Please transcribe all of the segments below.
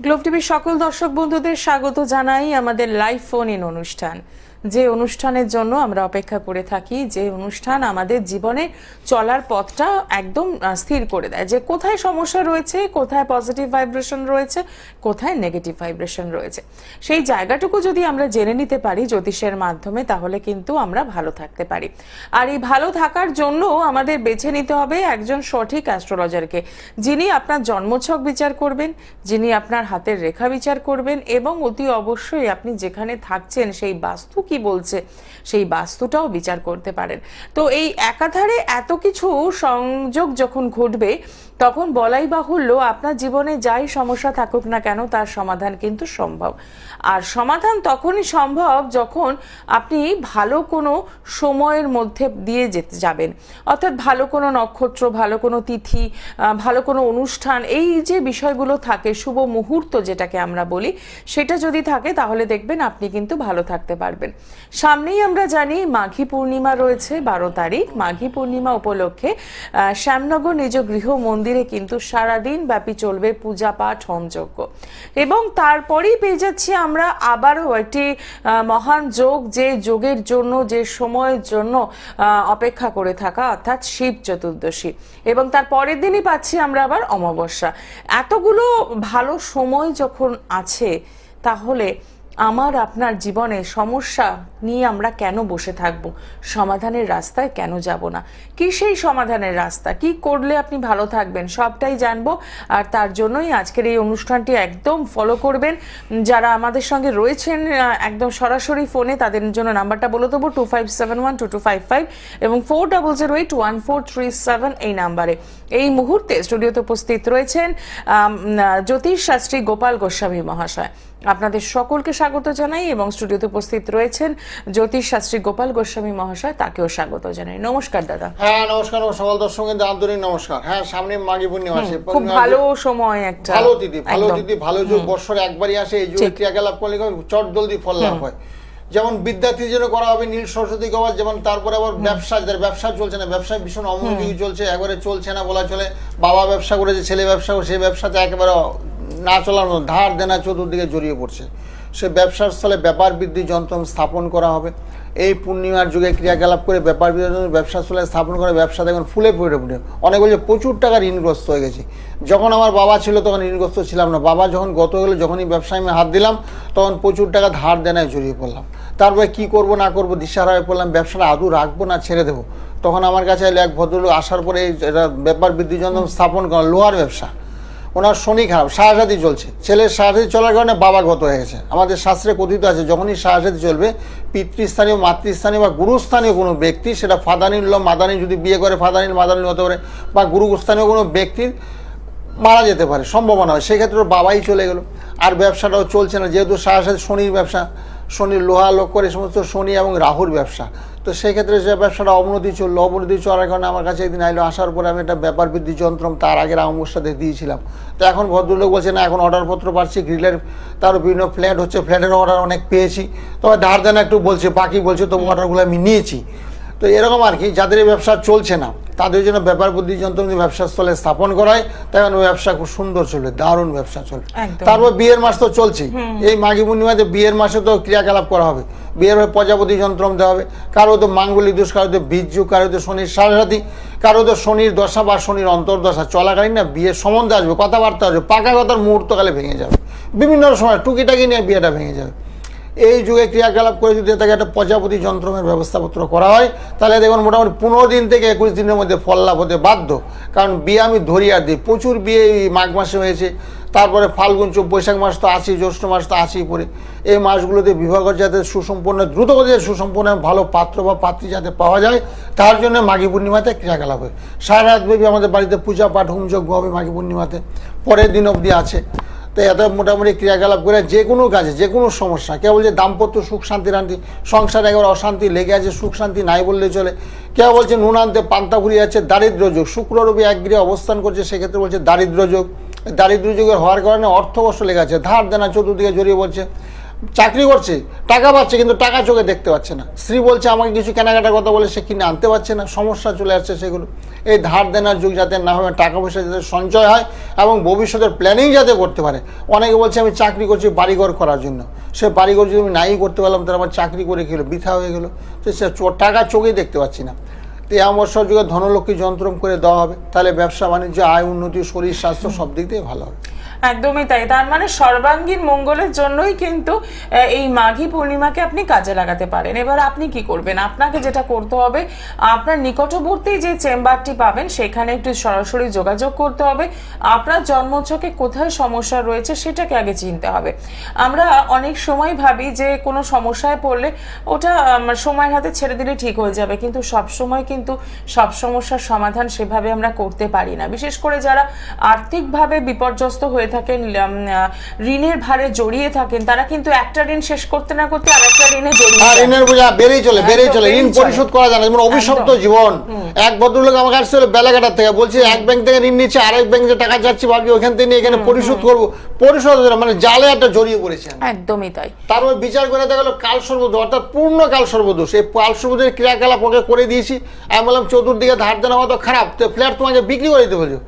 Globe টিভির সকল দর্শক বন্ধুদের স্বাগত জানাই আমাদের লাইভ ফোন ইন অনুষ্ঠান। যে অনুষ্ঠানের জন্য আমরা অপেক্ষা করে থাকি, যে অনুষ্ঠান আমাদের জীবনে চলার পথটা একদম স্থির করে দেয়, যে কোথায় সমস্যা রয়েছে, কোথায় পজিটিভ ভাইব্রেশন রয়েছে, কোথায় নেগেটিভ ভাইব্রেশন রয়েছে। সেই জায়গাটুকু যদি আমরা জেনে নিতে পারি জ্যোতিষের মাধ্যমে, তাহলে কিন্তু আমরা ভালো থাকতে পারি। আর এই ভালো থাকার জন্য আমাদের বেছে নিতে হবে একজন সঠিক অ্যাস্ট্রোলজারকে, যিনি আপনার জন্মছক বিচার করবেন, যিনি আপনার হাতের রেখা বিচার করবেন, এবং অতি অবশ্যই আপনি যেখানে থাকছেন সেই বাস্তু কি বলছে সেই বাস্তুটাও বিচার করতে পারেন। তো এই একাধারে এত কিছু সংযোগ যখন ঘটবে, তখন বলাই বাহুল্য আপনার জীবনে যাই সমস্যা থাকুক না কেন তার সমাধান কিন্তু সম্ভব। আর সমাধান তখনই সম্ভব যখন আপনি ভালো কোনো সময়ের মধ্যে দিয়ে যেতে যাবেন, অর্থাৎ ভালো কোনো নক্ষত্র, ভালো কোনো তিথি, ভালো কোনো অনুষ্ঠান, এই যে বিষয়গুলো থাকে, শুভ মুহূর্ত যেটাকে আমরা বলি, সেটা যদি থাকে তাহলে দেখবেন আপনি কিন্তু ভালো থাকতে পারবেন। সামনেই আমরা জানি মাঘী পূর্ণিমা রয়েছে 12 তারিখ। মাঘী পূর্ণিমা উপলক্ষে শ্যামনগর নিজ গৃহ মন্দিরে কিন্তু সারাদিন ব্যাপী চলবে পূজা পাঠ, হোমযজ্ঞ, এবং তারপরেই পেয়ে যাচ্ছি আমরা আবারও একটি মহান যোগ, যে যোগের জন্য, যে সময়ের জন্য অপেক্ষা করে থাকা, অর্থাৎ শিব চতুর্দশী, এবং তার পরের দিনই পাচ্ছি আমরা আবার অমাবস্যা। এতগুলো ভালো সময় যখন আছে, তাহলে আমার আপনার জীবনে সমস্যা নিয়ে আমরা কেন বসে থাকবো? সমাধানের রাস্তায় কেন যাব না? কি সেই সমাধানের রাস্তা, কি করলে আপনি ভালো থাকবেন, সবটাই জানবো। আর তার জন্যই আজকের এই অনুষ্ঠানটি একদম ফলো করবেন। যারা আমাদের সঙ্গে রয়েছেন একদম সরাসরি ফোনে, তাদের জন্য নাম্বারটা বলে দেবো 25712255 এবং 40081437 এই নাম্বারে। এই মুহূর্তে স্টুডিওতে উপস্থিত রয়েছেন জ্যোতিষ শাস্ত্রী গোপাল গোস্বামী মহাশয়। আপনাদের সকলকে স্বাগত জানাই, এবং স্টুডিওতে উপস্থিত রয়েছেন জ্যোতিষ শাস্ত্রী গোপাল গোস্বামী মহাশয়, তাকেও স্বাগত জানাই। নমস্কার দাদা। হ্যাঁ নমস্কার, সকল দর্শকদের আন্তরিক নমস্কার। হ্যাঁ, সামনে মাঘী পূর্ণিমা আসে, খুব ভালো সময়, একটা ভালো তিথি, ভালো যোগ বৎসরে একবারই আসে। এই যুগে ক্রিয়াকলাপ করলে চট জলদি ফল লাভ হয়। যেমন বিদ্যার্থীর জন্য করা হবে নীল সরস্বতী কবচ, যেমন তারপরে আবার ব্যবসা, যাদের ব্যবসা চলছে না, ব্যবসায় ভীষণ অমনোযোগী চলছে, একবারে চলছে না বলা চলে। বাবা ব্যবসা করেছে, ছেলে ব্যবসা করে, সেই ব্যবসাতে একেবারে না চলার মতো ধার দেনা চতুর্দিকে জড়িয়ে পড়ছে। সে ব্যবসার স্থলে ব্যাপার বৃদ্ধি যন্ত্র স্থাপন করা হবে। এই পূর্ণিমার যুগে ক্রিয়াকলাপ করে ব্যাপার বৃদ্ধি ব্যবসার স্থলে স্থাপন করে ব্যবসা দেখুন ফুলে পড়ে পড়ে। অনেক বলছে প্রচুর টাকা ঋণগ্রস্ত হয়ে গেছি। যখন আমার বাবা ছিল তখন ঋণগ্রস্ত ছিলাম না, বাবা যখন গত হয়ে গেলো, যখনই ব্যবসায় আমি হাত দিলাম, তখন প্রচুর টাকা ধার দেনায় জড়িয়ে পড়লাম। তারপরে কী করবো না করবো দিশাহারা হয়ে পড়লাম, ব্যবসাটা আদৌ রাখবো না ছেড়ে দেবো। তখন আমার কাছে এলো এক ভদ্রলোক, আসার পরে এটা ব্যাপার বৃদ্ধি যন্ত্র স্থাপন করা, লোহার ব্যবসা। ওনার শনি খারাপ, সাহায্যাতি চলছে, ছেলের সাহায্যাতি চলার কারণে বাবা গত হয়ে গেছে। আমাদের শাস্ত্রে কথিত আছে, যখনই সাহায্যাতি চলবে, পিতৃস্থানীয়, মাতৃস্থানীয় বা গুরুস্থানীয় কোনো ব্যক্তি, সেটা ফাদানিল মাদানি যদি বিয়ে করে ফাদানিল মাদানিল হতে পারে, বা গুরুস্থানীয় কোনো ব্যক্তির মারা যেতে পারে, সম্ভাবনা হয়। সেক্ষেত্রে বাবাই চলে গেল, আর ব্যবসাটাও চলছে না, যেহেতু সাহায্যাতি শনির ব্যবসা, শনির লোহা লোক করে সমস্ত শনি এবং রাহুর ব্যবসা। তো সেক্ষেত্রে যে ব্যবসাটা অবনতি চললো, অবনতি চলার কারণে আমার কাছে একদিন আইলো, আসার পরে আমি একটা ব্যাপার বৃদ্ধি যন্ত্র তার আগের অমাবস্যাতে দিয়েছিলাম। তো এখন ভদ্রলোক বলছে না, এখন অর্ডারপত্র পাচ্ছি, গ্রিলের তারও বিভিন্ন ফ্ল্যাট হচ্ছে, ফ্ল্যাটের অর্ডার অনেক পেয়েছি, তবে ধার দেনা একটু বলছে, বাকি বলছে, তবু অর্ডারগুলো আমি নিয়েছি। তো এরকম আর কি, যাদের ব্যবসা চলছে না তাদের জন্য ব্যাপার বুদ্ধি যন্ত্র ব্যবসার স্থলে স্থাপন করায়, তখন ব্যবসা খুব সুন্দর চলবে, দারুণ ব্যবসা চলবে। তারপর বিয়ের মাস তো চলছেই, এই মাঘী পূর্ণিমাতে বিয়ের মাসে তো ক্রিয়াকলাপ করা হবে, বিয়ের প্রজাপতি যন্ত্র দেওয়া হবে। কারো তো মাঙ্গলিক দোষ, কারো তো বীর্যু, কারো তো শনির সাড়ে, কারো তো শনির দশা বা শনির অন্তর্দশা চলাকালীন না বিয়ের সম্বন্ধে আসবে, কথাবার্তা আসবে, পাকা কথার মুহূর্তকালে ভেঙে যাবে, বিভিন্ন সময় টুকিটাকি নিয়ে বিয়েটা ভেঙে যাবে। এই যুগে ক্রিয়াকলাপ করে যদি তাকে একটা প্রজাপতি যন্ত্রের ব্যবস্থাপত্র করা হয়, তাহলে দেখুন মোটামুটি 15 দিন থেকে 21 দিনের মধ্যে ফল লাভ হতে বাধ্য। কারণ বিয়ে আমি ধরি আর দিই, প্রচুর বিয়ে মাঘ মাসে হয়েছে, তারপরে ফাল্গুন, বৈশাখ মাস তো আসি, জ্যৈষ্ঠ মাস তো আসি পরে। এই মাসগুলোতে বিবাহ যাতে সুসম্পন্ন, দ্রুতগতিতে সুসম্পন্ন ভালো পাত্র বা পাত্রী যাতে পাওয়া যায়, তার জন্য মাঘী পূর্ণিমাতে ক্রিয়াকলাপ হয়। সারা রাতব্যাপী আমাদের বাড়িতে পূজা পাঠ হোমযজ্ঞ হবে মাঘী পূর্ণিমাতে, পরের দিন অবধি আছে। তো এত মোটামুটি ক্রিয়াকলাপ করে যে কোনো কাজে, যে কোনো সমস্যা, কেউ বলছে দাম্পত্য সুখ শান্তি রান্তি, সংসারে একবার অশান্তি লেগে আছে, সুখ শান্তি নাই বললে চলে। কেউ বলছে নুন আনতে পান্তা ফুরিয়ে যাচ্ছে, দারিদ্র যোগ, শুক্র রবি এক গৃহে অবস্থান করছে, সেক্ষেত্রে বলছে দারিদ্র যোগ। দারিদ্র যুগের হওয়ার কারণে অর্থবর্ষ লেগে আছে, ধার দেনা চতুর্দিকে জড়িয়ে বলছে। চাকরি করছে, টাকা পাচ্ছে, কিন্তু টাকা চোখে দেখতে পাচ্ছে না। স্ত্রী বলছে আমাকে কিছু কেনাকাটার কথা বলে, সে কিনে আনতে পারছে না, সমস্যা চলে আসছে সেগুলো। এই ধার দেনার যুগ যাতে না হয়, টাকা পয়সা যাতে সঞ্চয় হয় এবং ভবিষ্যতের প্ল্যানিং যাতে করতে পারে। অনেকে বলছে আমি চাকরি করছি বাড়িঘর করার জন্য, সে বাড়িঘর যদি আমি নাই করতে পারলাম তাহলে আমার চাকরি করে খেলো বৃথা হয়ে গেলো, তো সে টাকা চোখেই দেখতে পাচ্ছি না। তো এই অমাবস্যার যুগে ধনলক্ষ্মী যন্ত্রম করে দেওয়া হবে, তাহলে ব্যবসা বাণিজ্য, আয় উন্নতি, শরীর স্বাস্থ্য সব দিক দিয়ে ভালো হবে। একদমই তাই। তার মানে সর্বাঙ্গীন মঙ্গলের জন্যই কিন্তু এই মাঘী পূর্ণিমাকে আপনি কাজে লাগাতে পারেন। এবার আপনি কি করবেন? আপনাকে যেটা করতে হবে, আপনার নিকটবর্তী যে চেম্বারটি পাবেন সেখানে একটু সরাসরি যোগাযোগ করতে হবে। আপনার জন্মছকে কোথায় সমস্যা রয়েছে সেটাকে আগে চিনতে হবে। আমরা অনেক সময় ভাবি যে কোনো সমস্যায় পড়লে ওটা সময়ের হাতে ছেড়ে দিলে ঠিক হয়ে যাবে, কিন্তু সব সময় কিন্তু সব সমস্যার সমাধান সেভাবে আমরা করতে পারি না। বিশেষ করে যারা আর্থিকভাবে বিপর্যস্ত হয়ে থাকেন, ঋণের ভারে জড়িয়ে থাকেন, তারা কিন্তু একটা ঋণ শেষ করতে না করতে আরেকটা ঋণে জড়িয়ে যায়। ঋণের বোঝা বেড়েই চলে, ঋণ পরিশোধ করা যায় না। যেমন অভিশপ্ত জীবন। এক ভদ্রলোক আমার কাছে বেলাঘাটার থেকে বলছে, এক ব্যাংক থেকে ঋণ নিচ্ছে, আরেক ব্যাংকে টাকা যাচ্ছে, ভাবছি ওখান থেকে নিয়ে এখানে পরিশোধ করবো, পরিশোধ মানে জালে একটা জড়িয়ে পড়েছে। একদমই তাই। তারপর বিচার করে দেখা গেলো কাল সর্বদোষ, অর্থাৎ পূর্ণ কাল সর্বদোষ। এই কাল সর্বদোষের ক্রিয়াকলাপ ওকে করে দিয়েছি। আমি বললাম চতুর্দিকে ধার দেনা তো খারাপ, তো ফ্ল্যাট তোমাকে বিক্রি করে দিতে বলছো।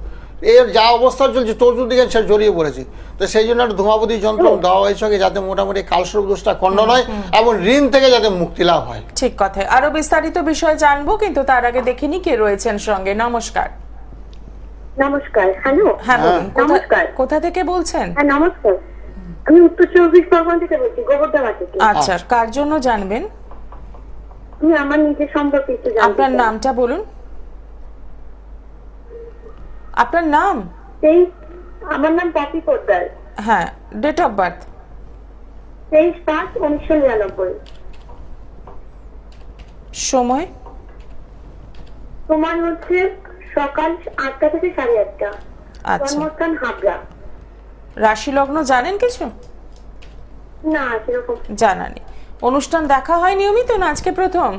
এর যা অবস্থা চলছে চতুর্দিকে সে জড়িয়ে পড়েছে। তো সেই জন্য একটা ধূমাবতী যন্ত্র দেওয়া হয়েছে যাতে মোটামুটি কালসর্প দোষটা খণ্ডন হয় এবং ঋণ থেকে যাতে মুক্তি লাভ হয়। ঠিক কথা। আরো বিস্তারিত বিষয় জানবো, কিন্তু তার আগে দেখিনি কে রয়েছেন সঙ্গে। নমস্কার। নমস্কার। হ্যালো। হ্যাঁ বলুন। নমস্কার। কোথা থেকে বলছেন? হ্যাঁ নমস্কার, আমি উত্তর চব্বিশ পরগনা থেকে বলছি, গোবরডাঙ্গা থেকে। আচ্ছা, কার জন্য জানবেন? আমি আমার নিজের সম্পর্কে একটু জানতে আপনার চাই। নামটা বলুন। আপনার নাম? আমার নাম পপি পোদ্দার। হ্যাঁ, ডেট অফ বার্থ? 23/5/1999। সময়? তোমার হচ্ছে সকাল 8টা থেকে 8:30। আচ্ছা। জন্মস্থান হাবড়া। রাশি লগ্ন জানেন কিছু? না সেরকম জানা নেই। অনুষ্ঠান দেখা হয় নিয়মিত না আজকে প্রথম?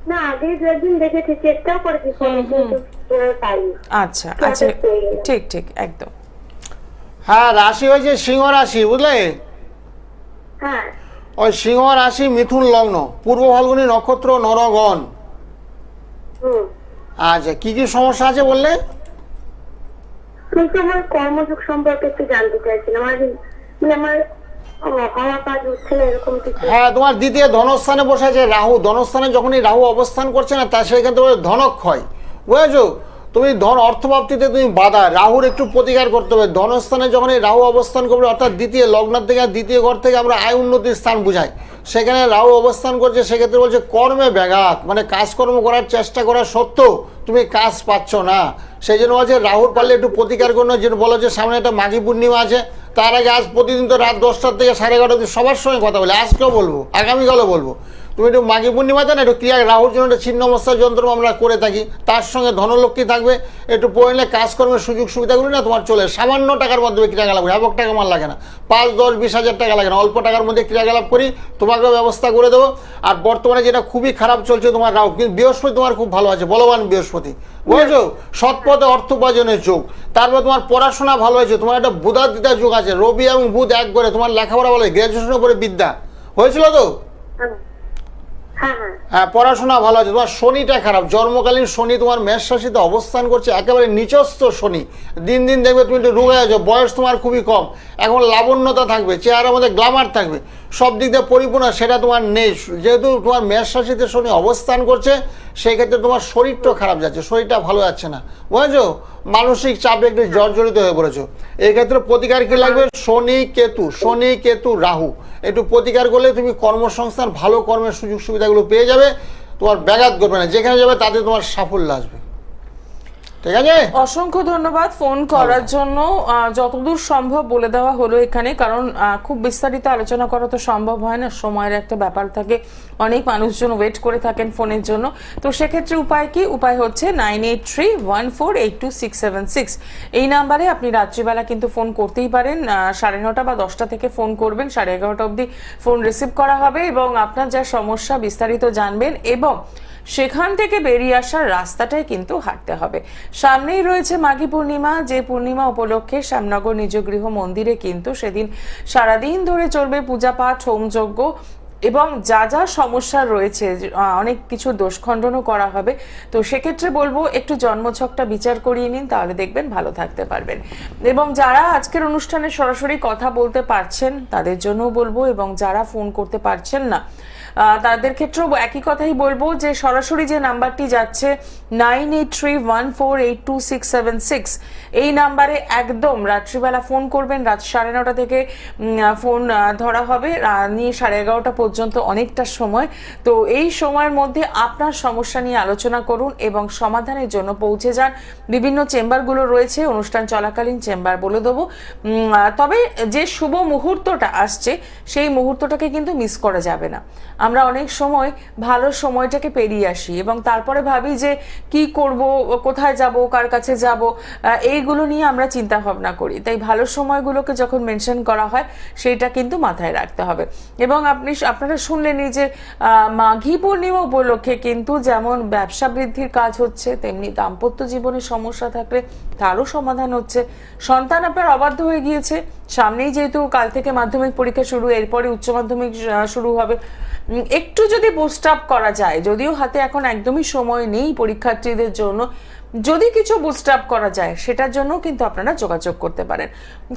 না, আগে দু একদিন দেখেছি, চেষ্টাও করেছি ফোনে, কিন্তু পাইনি। আচ্ছা আচ্ছা, ঠিক ঠিক একদম। হ্যাঁ, রাশি হয়েছে সিংহ রাশি, বুঝলে? হ্যাঁ। ওই সিংহ রাশি, মিথুন লগ্ন, পূর্ব ফাল্গুনী নক্ষত্র, নরগণ। আচ্ছা, কি কি সমস্যা আছে বললে? কিন্তু আমার কর্মযোগ সম্পর্কে একটু জানতে চাইছিলাম। আমার হওয়া কাজ হচ্ছে না এরকম কিছু। হ্যাঁ, তোমার দ্বিতীয় ধনস্থানে বসে আছে রাহু। ধনস্থানে যখনই রাহু অবস্থান করছে না, তা সেখান থেকে ধনক্ষয়, বুঝেছো? তুমি ধন অর্থপ্রাপ্তিতে তুমি বাধা, রাহুর একটু প্রতিকার করতে হবে। ধনস্থানে যখন এই রাহু অবস্থান করবে, অর্থাৎ দ্বিতীয় লগ্নের থেকে দ্বিতীয় ঘর থেকে আমরা আয় উন্নতির স্থান বুঝাই, সেখানে রাহু অবস্থান করছে, সেক্ষেত্রে বলছে কর্মে ব্যাঘাত, মানে কাজকর্ম করার চেষ্টা করা সত্ত্বেও তুমি কাজ পাচ্ছ না। সেই জন্য বলছে রাহুর পারলে একটু প্রতিকার করুন। যেটা বলা যে সামনে একটা মাঘী পূর্ণিমা আছে, তার আগে আজ প্রতিদিন তো রাত 10টার থেকে 11:30 অবধি সবার সঙ্গে কথা বলে, আজকেও বলবো, আগামীকালও বলবো। তুমি একটু মাঘী পূর্ণিমাতে না একটু ক্রিয়া, রাহুর জন্য একটা ছিন্ন মস্তার যন্ত্র আমরা করে থাকি, তার সঙ্গে ধনলক্ষ্মী থাকবে, একটু পড়লে কাজকর্মের সুযোগ সুবিধাগুলো না তোমার চলে। সামান্য টাকার মাধ্যমে ক্রিয়াকলাপ করি, হ্যাবক টাকা আমার লাগে না, 5, 10, 20 হাজার টাকা লাগে না, অল্প টাকার মধ্যে ক্রিয়াকলাপ করি, তোমাকেও ব্যবস্থা করে দেবো। আর বর্তমানে যেটা খুবই খারাপ চলছে তোমার রাহু, কিন্তু বৃহস্পতি তোমার খুব ভালো আছে, বলবান বৃহস্পতি, বুঝেছো? সৎপথে অর্থ উপার্জনের যোগ। তারপর তোমার পড়াশোনা ভালো হয়েছে, তোমার একটা বুধাদিতার যোগ আছে, রবি এবং বুধ এক করে তোমার লেখাপড়া ভালো, গ্রাজুয়েশনের পরে বিদ্যা হয়েছিল তো? হ্যাঁ, পড়াশোনা ভালো আছে। তোমার শনিটা খারাপ, জন্মকালীন শনি তোমার মেষ রাশিতে অবস্থান করছে, একেবারে নিচস্থ শনি। দিন দিন দেখবে তুমি একটু রোগে আছো, বয়স তোমার খুবই কম, এখন লাবণ্যতা থাকবে, চেহারার মধ্যে গ্ল্যামার থাকবে, সব দিক দিয়ে পরিপূর্ণ, সেটা তোমার নেই। যেহেতু তোমার মেষ রাশিতে শনি অবস্থান করছে, সেই ক্ষেত্রে তোমার শরীরটাও খারাপ যাচ্ছে, শরীরটা ভালো যাচ্ছে না, বুঝেছো? মানসিক চাপে একটু জর্জরিত হয়ে পড়েছো। এই ক্ষেত্রে প্রতিকার কি লাগবে? শনি কেতু রাহু, একটু প্রতিকার করলে তুমি কর্মসংস্থান, ভালো কর্মের সুযোগ সুবিধাগুলো পেয়ে যাবে, তোমার ব্যাঘাত করবে না, যেখানে যাবে তাতে তোমার সাফল্য আসবে। ঠিক আছে, অসংখ্য ধন্যবাদ ফোন করার জন্য। যতদূর সম্ভব বলে দেওয়া হলো এখানে, কারণ খুব বিস্তারিত আলোচনা করা তো সম্ভব হয় না, সময়ের একটা ব্যাপার থাকে, অনেক মানুষজন ওয়েট করে থাকেন ফোনের জন্য। তো সেক্ষেত্রে উপায় কি? উপায় হচ্ছে 9831482676। এই নাম্বারে আপনি রাত্রিবেলা কিন্তু ফোন করতেই পারেন, 9:30 বা 10টা থেকে ফোন করবেন, 11:30 অবধি ফোন রিসিভ করা হবে এবং আপনার যা সমস্যা বিস্তারিত জানবেন এবং সেখান থেকে বেরিয়ে আসার রাস্তাটাই কিন্তু হাঁটতে হবে। সামনেই রয়েছে মাঘী পূর্ণিমা, যে পূর্ণিমা উপলক্ষে শ্যামনগর নিজ গৃহ মন্দিরে কিন্তু সেদিন সারাদিন ধরে চলবে পূজা পাঠ, হোমযজ্ঞ এবং যা যা সমস্যা রয়েছে অনেক কিছু দোষখণ্ডনও করা হবে। তো সেক্ষেত্রে বলবো একটু জন্মছকটা বিচার করিয়ে নিন, তাহলে দেখবেন ভালো থাকতে পারবেন। এবং যারা আজকের অনুষ্ঠানে সরাসরি কথা বলতে পারছেন তাদের জন্যও বলবো, এবং যারা ফোন করতে পারছেন না তাদের ক্ষেত্রেও একই কথাই বলবো যে সরাসরি যে নাম্বারটি যাচ্ছে 9831482676 এই নাম্বারে একদম রাত্রিবেলা ফোন করবেন। রাত 9:30 থেকে ফোন ধরা হবে, নিয়ে 11:30 পর্যন্ত অনেকটা সময়। তো এই সময়ের মধ্যে আপনার সমস্যা নিয়ে আলোচনা করুন এবং সমাধানের জন্য পৌঁছে যান। বিভিন্ন চেম্বারগুলো রয়েছে, অনুষ্ঠান চলাকালীন চেম্বার বলে দেবো। তবে যে শুভ মুহূর্তটা আসছে সেই মুহূর্তটাকে কিন্তু মিস করা যাবে না। আমরা অনেক সময় ভালো সময়টাকে পেরিয়ে আসি এবং তারপরে ভাবি যে কি করব, কোথায় যাব, কার কাছে যাব, এইগুলো নিয়ে আমরা চিন্তা ভাবনা করি। তাই ভালো সময়গুলোকে যখন মেনশন করা হয় সেইটা কিন্তু মাথায় রাখতে হবে। এবং আপনারা শুনলেনই যে মাঘী পূর্ণিমা উপলক্ষে কিন্তু যেমন ব্যবসা বৃদ্ধির কাজ হচ্ছে, তেমনি দাম্পত্য জীবনে সমস্যা থাকলে তারও সমাধান হচ্ছে। সন্তান আপনার অবাধ্য হয়ে গিয়েছে, সামনেই যেহেতু কাল থেকে মাধ্যমিক পরীক্ষা শুরু, এরপরে উচ্চ মাধ্যমিক শুরু হবে, একটু যদি বুস্ট আপ করা যায়, যদিও হাতে এখন একদমই সময় নেই পরীক্ষার্থীদের জন্য, যদি কিছু বুস্ট আপ করা যায় সেটার জন্য কিন্তু আপনারা যোগাযোগ করতে পারেন।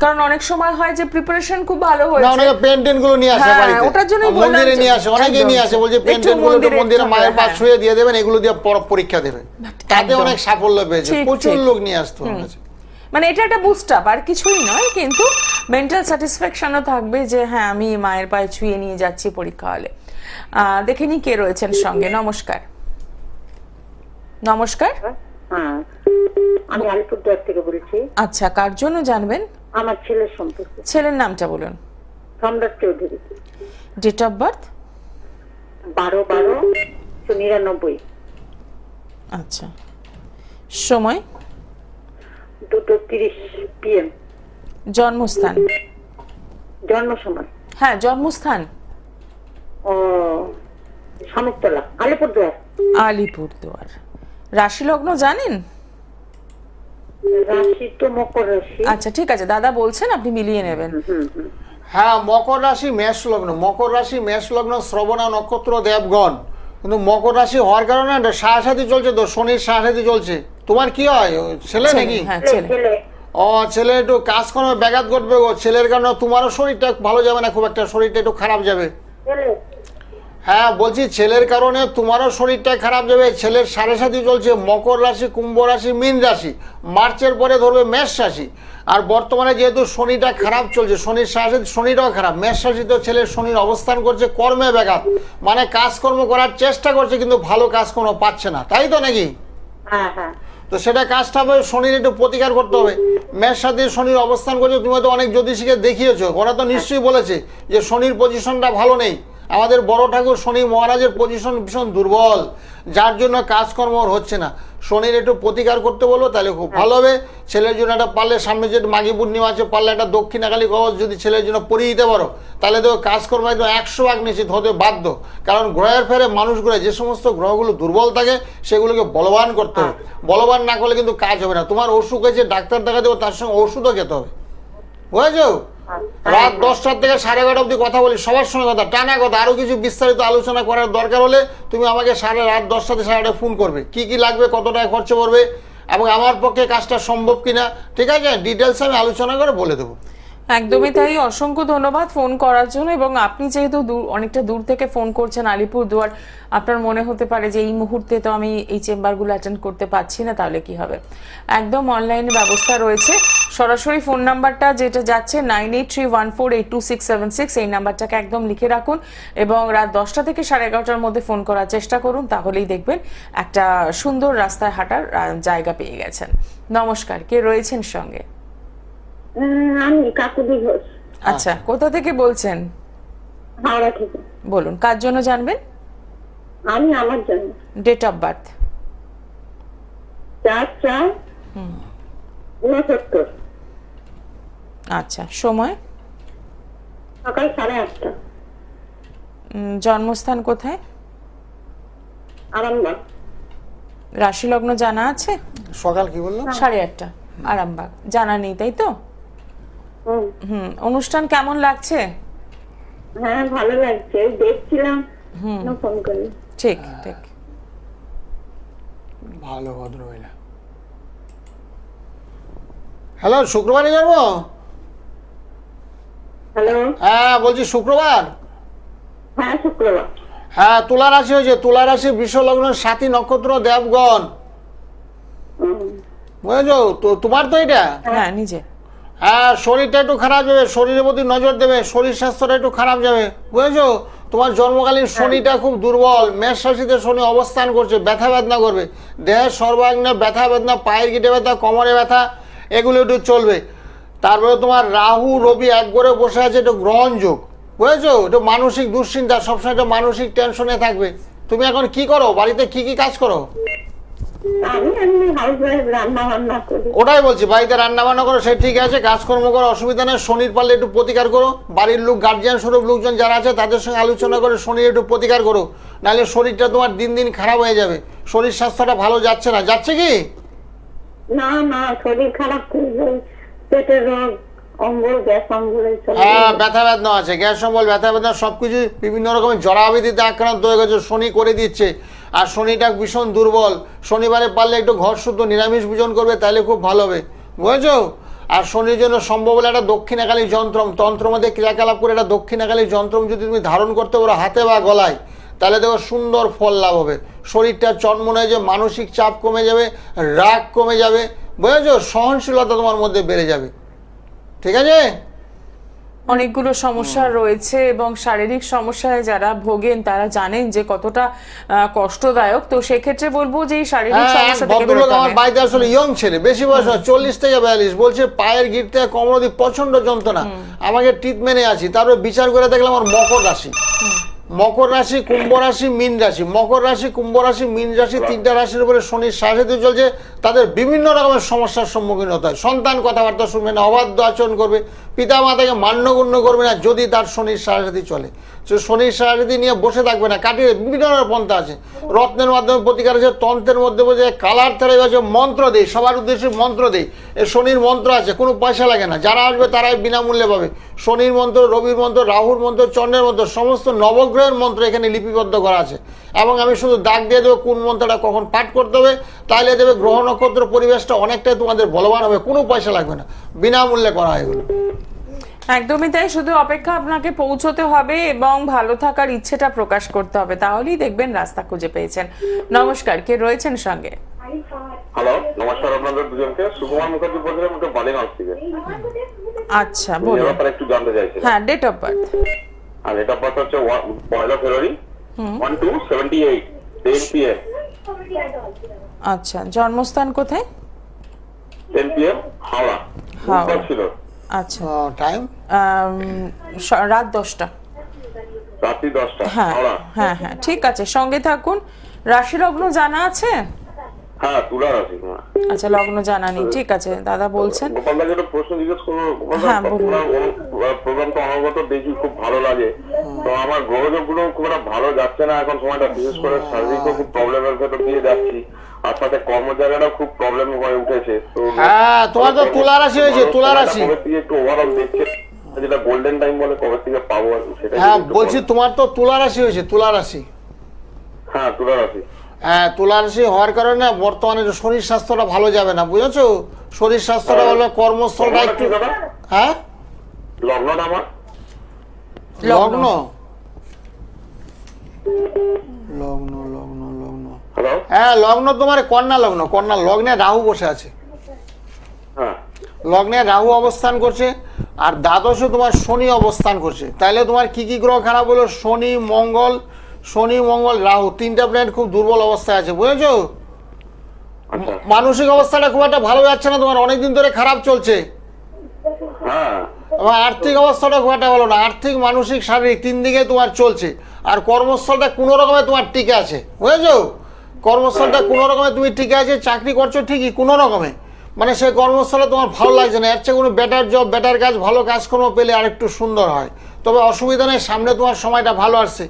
কারণ অনেক সময় হয় যে প্রিপারেশন খুব ভালো হয়েছে, অনেকে পেন্টেন গুলো নিয়ে আসে বাড়িতে, ওটার জন্য মন্দিরে নিয়ে আসে, অনেকে নিয়ে আসে, বলছে পেন্টেন গুলো মন্দিরে মায়ের পাশ ছুঁয়ে দিয়ে দেবেন, এগুলো দিয়ে পরীক্ষা দেবে, তাতে অনেক সাফল্য পেয়েছে, প্রচুর লোক নিয়ে আসতো। মানে এটা একটা বুস্ট আপ, আর কিছুই নয়, কিন্তু মেন্টাল স্যাটিসফ্যাকশনও থাকবে যে হ্যাঁ আমি মায়ের পায়ে ছুঁয়ে নিয়ে যাচ্ছি পরীক্ষা হলে। দেখে নি কে রয়েছেন সঙ্গে। নমস্কার। নমস্কার, হ্যাঁ, আমি আলিপুরদুয়ার থেকে বলছি। আচ্ছা, কার জন্য জানবেন? আমার ছেলের সম্পর্কে। ছেলের নামটা বলুন। সম্রাট চৌধুরী। Date of birth? 12/12/99। আচ্ছা, সময়? 2:30 PM। জন্মস্থান? জন্ম সময়? হ্যাঁ, জন্মস্থান? ও, শামুকতলা, আলিপুরদুয়ার। আলিপুরদুয়ার। রাশি লগ্ন জানেন? রাশি তো মকর রাশি। আচ্ছা ঠিক আছে, দাদা বলছেন, আপনি মিলিয়ে নেবেন। হ্যাঁ, মকর রাশি মেষ লগ্ন, মকর রাশি মেষ লগ্ন, শ্রবণা নক্ষত্র, দেবগণ। কিন্তু মকর রাশি হওয়ার কারণে সাড়ে চলছে, তো শনির সাড়ে চলছে। তোমার কি হয়, ছেলে নাকি? হ্যাঁ, ছেলে। ও, ছেলে একটু কাজকর্মে ব্যাঘাত ঘটবে গো। ছেলের কারণে তোমারও শরীরটা ভালো যাবে না, খুব একটা শরীরটা একটু খারাপ যাবে। হ্যাঁ বলছি, ছেলের কারণে তোমারও শরীরটা খারাপ যাবে। ছেলের সাড়ে চলছে, মকর রাশি, কুম্ভ রাশি, মীন রাশি, মার্চের পরে ধরবে মেষ রাশি। আর বর্তমানে যেহেতু শনিটা খারাপ চলছে, শনির সাড়ে শনিটাও খারাপ, মেষ রাশিতেও ছেলের শনির অবস্থান করছে, কর্মে ব্যাঘাত, মানে কাজকর্ম করার চেষ্টা করছে কিন্তু ভালো কাজকর্ম পাচ্ছে না, তাই তো নাকি? হ্যাঁ হ্যাঁ। তো সেটা কাজটা হবে, শনির একটু প্রতিকার করতে হবে। মেষ সাথে শনির অবস্থান করছে, তুমি তো অনেক জ্যোতিষীকে দেখিয়েছো, ওরা তো নিশ্চয়ই বলেছে যে শনির পজিশনটা ভালো নেই। আমাদের বড় ঠাকুর শনি মহারাজের পজিশন ভীষণ দুর্বল, যার জন্য কাজকর্ম হচ্ছে না। শনির একটু প্রতিকার করতে বলবো, তাহলে খুব ভালো হবে। ছেলের জন্য একটা পারলে, সামনে যে মাঘী পূর্ণিমা আছে, পারলে একটা দক্ষিণাকালী কবচ যদি ছেলের জন্য পরিয়ে দিতে পারো, তাহলে তো কাজকর্ম একদম 100% নিশ্চিত হতে বাধ্য। কারণ গ্রহের ফেরে মানুষগুলো, যে সমস্ত গ্রহগুলো দুর্বল থাকে সেগুলোকে বলবান করতে হবে। বলবান না করলে কিন্তু কাজ হবে না। তোমার অসুখ হয়েছে, ডাক্তার দেখা দেবো, তার সঙ্গে ওষুধও খেতে হবে, বুঝেছো? রাত 10টা থেকে 11:30 অব্দি কথা বলি, সবার সঙ্গে কথা, টানা কথা। আরো কিছু বিস্তারিত আলোচনা করার দরকার হলে তুমি আমাকে রাত 10টা থেকে 11:30 ফোন করবে, কি কি লাগবে, কত টাকা খরচা পড়বে, এবং আমার পক্ষে কাজটা সম্ভব কিনা, ঠিক আছে? ডিটেলস আমি আলোচনা করে বলে দেবো। একদমই তাই, অসংখ্য ধন্যবাদ ফোন করার জন্য। এবং আপনি যেহেতু অনেকটা দূর থেকে ফোন করছেন, আলিপুরদুয়ার, আপনার মনে হতে পারে যে এই মুহূর্তে তো আমি এই চেম্বারগুলো অ্যাটেন্ড করতে পারছি না, তাহলে কি হবে? একদম অনলাইনে ব্যবস্থা রয়েছে। সরাসরি ফোন নাম্বারটা যেটা যাচ্ছে 9831482676, এই নাম্বারটাকে একদম লিখে রাখুন এবং রাত 10টা থেকে 11:30 মধ্যে ফোন করার চেষ্টা করুন, তাহলেই দেখবেন একটা সুন্দর রাস্তায় হাঁটার জায়গা পেয়ে গেছেন। নমস্কার, কে রয়েছেন সঙ্গে? আমি কাকুদি ঘোষ। আচ্ছা, কোথা থেকে বলছেন? হাওড়া থেকে। বলুন, কার জন্য জানবেন? আমি আমার জন্য। Date of birth? 4/4/69। আচ্ছা, সময়? সকাল 8:30। জন্মস্থান কোথায়? আরামবাগ। রাশি লগ্ন জানা আছে? সকাল কি বললো? 8:30 আরামবাগ। জানা নেই তাই তো? অনুষ্ঠান কেমন লাগছে? হ্যাঁ ভালো লাগছে, দেখছিলাম ফোন করি। ঠিক ঠিক। ভালো ভদ্র মহিলা। হ্যালো, শুক্রবারই জন্ম? হ্যালো, হ্যাঁ বলছি শুক্রবার। হ্যাঁ শুক্রবার। হ্যাঁ, তুলা রাশি হয়েছে। তুলা রাশি বৃষ লগ্ন, সাথী নক্ষত্র, দেবগণ। বুঝেছো তো? তোমার তো এটা। হ্যাঁ নিজে। হ্যাঁ, শরীরটা একটু খারাপ যাবে, শরীরের প্রতি নজর দেবে, শরীর স্বাস্থ্যটা একটু খারাপ যাবে। বুঝেছো? তোমার জন্মকালীন শনিটা খুব দুর্বল। মেষ রাশিতে শনি অবস্থান করছে, ব্যথা বেদনা করবে, দেহের সর্বাঙ্গে ব্যথা বেদনা, পায়ের গিটে ব্যথা, কোমরে ব্যথা, এগুলো একটু চলবে। তারপরে তোমার রাহু রবি এক করে বসে আছে, একটু গ্রহণ যোগ। বুঝেছো? একটু মানসিক দুশ্চিন্তা, সবসময় একটু মানসিক টেনশনে থাকবে। তুমি এখন কি করো, বাড়িতে কি কি কাজ করো? আমি এমনি হাউস ওয়াইফ, রান্না বান্না করি। ওটাই বলছি, বাড়িতে রান্না বান্না করো, সে ঠিক আছে, কাজকর্ম করো, অসুবিধা নেই। শনির পারলে একটু প্রতিকার করো। বাড়ির লোক, গার্জিয়ান স্বরূপ লোকজন যারা আছে তাদের সঙ্গে আলোচনা করে শনির একটু প্রতিকার করো, নাহলে শরীরটা তোমার দিন দিন খারাপ হয়ে যাবে। শরীর স্বাস্থ্যটা ভালো যাচ্ছে না। যাচ্ছে কি? না না, শরীর খারাপ করবে, পেটের রোগ, অম্বল, গ্যাস অম্বল এইসব। হ্যাঁ, ব্যথা বেদনা আছে, গ্যাস অম্বল, ব্যথা বেদনা, সবকিছু বিভিন্ন রকমের জরাবেদিতে আক্রান্ত হয়ে গেছে। শনি করে দিচ্ছে। আর শনিটা ভীষণ দুর্বল। শনিবারে পারলে একটু ঘর শুদ্ধ নিরামিষ ভোজন করবে, তাহলে খুব ভালো হবে। বুঝেছো? আর শনির জন্য সম্ভব হলে একটা দক্ষিণাকালী যন্ত্রম, তন্ত্র মধ্যে ক্রিয়াকলাপ করে একটা দক্ষিণাকালী যন্ত্রম যদি তুমি ধারণ করতে পারো হাতে বা গলায়, তাহলে দেখো সুন্দর ফল লাভ হবে। শরীরটা চনমনে হয়ে যাবে, মানসিক চাপ কমে যাবে, রাগ কমে যাবে। বুঝেছো? সহনশীলতা তোমার মধ্যে বেড়ে যাবে। ঠিক আছে? অনেকগুলো সমস্যা রয়েছে এবং শারীরিক সমস্যায় যারা ভোগেন তারা জানেন যে কতটা কষ্টদায়ক। তো সেক্ষেত্রে বলবো যে এই শারীরিক সমস্যা থেকে ভদ্রলোক বেরোতে আমার হবে। বাড়িতে আসলে ইয়ং ছেলে, বেশি বয়স না, 40 থেকে 42, বলছে পায়ের গিট থেকে কোমর অবধি প্রচন্ড যন্ত্রণা, আমাকে ট্রিটমেন্টে আছি। তারপরে বিচার করে দেখলাম আমার মকর রাশি। মকর রাশি, কুম্ভ রাশি, মীন রাশি। মকর রাশি, কুম্ভ রাশি, মীন রাশি, তিনটা রাশির উপরে শনির সাড়ে চলছে। তাদের বিভিন্ন রকমের সমস্যার সম্মুখীন হতে হয়। সন্তান কথাবার্তা শুনবে না, অবাধ্য আচরণ করবে, পিতা মাতাকে মান্যগণ্য করবে না যদি তার শনির সাড়ে চলে। সে শনির সাড়ে নিয়ে বসে থাকবে না, কাটিয়ে বিভিন্ন রকমের পন্থা আছে। রত্নের মাধ্যমে প্রতিকার আছে, তন্ত্রের মধ্যে বলছে কালার থেরাপি আছে, মন্ত্র দেয়, সবার উদ্দেশ্যে মন্ত্র দেয়। এই শনির মন্ত্র আছে, কোনো পয়সা লাগে না, যারা আসবে তারাই বিনামূল্যে পাবে। শনির মন্ত্র, রবির মন্ত্র, রাহুর মন্ত্র, চন্দ্রের মন্ত্র, সমস্ত নবগ্রহের মন্ত্র এখানে লিপিবদ্ধ করা আছে। এবং আমি শুধু দাগ দিয়ে দেবো কোন মন্ত্রটা কখন পাঠ করতে হবে, তাইলে দেবে গ্রহ নক্ষত্র পরিবেশটা অনেকটাই তোমাদের বলবান হবে, কোনো পয়সা লাগবে না, বিনামূল্যে করা হয় এগুলো। একদমই তাই, শুধু অপেক্ষা আপনাকে পৌঁছতে হবে এবং ভালো থাকার ইচ্ছেটা প্রকাশ করতে হবে, তাহলেই দেখবেন রাস্তা খুঁজে পেয়েছেন। নমস্কার, কে রয়েছেন সঙ্গে? হ্যালো, নমস্কার আপনাদের দুজনকে। সুকুমার মুখার্জি বলছিলাম, ওটা বালিগঞ্জ থেকে। আচ্ছা এই বলুন। ব্যাপারে একটু জানতে চাইছি। হ্যাঁ, ডেট অফ বার্থ। আর ডেট অফ বার্থ হচ্ছে 1 ফেব্রুয়ারি 1278 10 PM। আচ্ছা, জন্মস্থান কোথায়? 10 PM হাওড়া। হাওড়া। ছিল আচ্ছা, টাইম রাত 10টা। রাত্রি 10টা হ্যাঁ হাওড়া। হ্যাঁ হ্যাঁ, ঠিক আছে, সঙ্গে থাকুন। রাশি লগ্ন জানা আছে? হ্যাঁ, তুলা রাশি। আচ্ছা, লগ্ন জানা নেই, ঠিক আছে, দাদা বলছেন। গোপাল দাকে একটা প্রশ্ন জিজ্ঞেস করবো। গোপাল হ্যাঁ, বলুন। প্রোগ্রাম তো অনবরত দেখি, খুব ভালো লাগে। তো আমার গ্রহযোগ গুলো খুব একটা ভালো যাচ্ছে না এখন সময়টা, বিশেষ করে শারীরিকও খুব প্রবলেমের ভেতর দিয়ে যাচ্ছি, আর সাথে কর্ম জায়গাটাও খুব প্রবলেম হয়ে উঠেছে। তো হ্যাঁ, তোমার তো তুলা রাশি হয়েছে, তুলা রাশি। কবে থেকে একটু ওভারঅল দেখছে, যেটা গোল্ডেন টাইম বলে, কবে থেকে পাবো আর কি, সেটা হ্যাঁ বলছি, তোমার তো তুলা রাশি হয়েছে, তুলা রাশি। হ্যাঁ, তুলা রাশি। হ্যাঁ, তুলা রাশি হওয়ার কারণে বর্তমানে শরীর স্বাস্থ্যটা ভালো যাবে না, বুঝেছো? শরীর স্বাস্থ্যটা ভালো, কর্মস্থলটা একটু। হ্যাঁ, লগ্নটা আমার লগ্ন লগ্ন লগ্ন লগ্ন হ্যালো। হ্যাঁ, লগ্ন তোমার কন্যা লগ্ন। কন্যা লগ্নে রাহু বসে আছে, হ্যাঁ, লগ্নে রাহু অবস্থান করছে, আর দ্বাদশে তোমার শনি অবস্থান করছে। তাহলে তোমার কি কি গ্রহ খারাপ হলো? শনি মঙ্গল রাহু, তিনটা প্ল্যানেট খুব দুর্বল অবস্থায় আছে, বুঝেছো? আচ্ছা। মানসিক অবস্থাটা খুব একটা ভালো যাচ্ছে না তোমার, অনেকদিন ধরে খারাপ চলছে। হ্যাঁ, এবং আর্থিক অবস্থাটা খুব একটা ভালো না, আর্থিক, মানসিক, শারীরিক তিন দিকে তোমার চলছে। আর কর্মস্থলটা কোনো রকমে তোমার টিকে আছে, বুঝেছো? কর্মস্থলটা কোনো রকমে তুমি টিকে আছে, চাকরি করছো ঠিকই, কোনো রকমে মানে সেই কর্মস্থলে তোমার ভালো লাগছে না। এর চেয়ে কোনো বেটার জব, বেটার কাজ, ভালো কাজকর্ম পেলে আরেকটু সুন্দর হয়। তবে অসুবিধা নেই, সামনে তোমার সময়টা ভালো আসছে।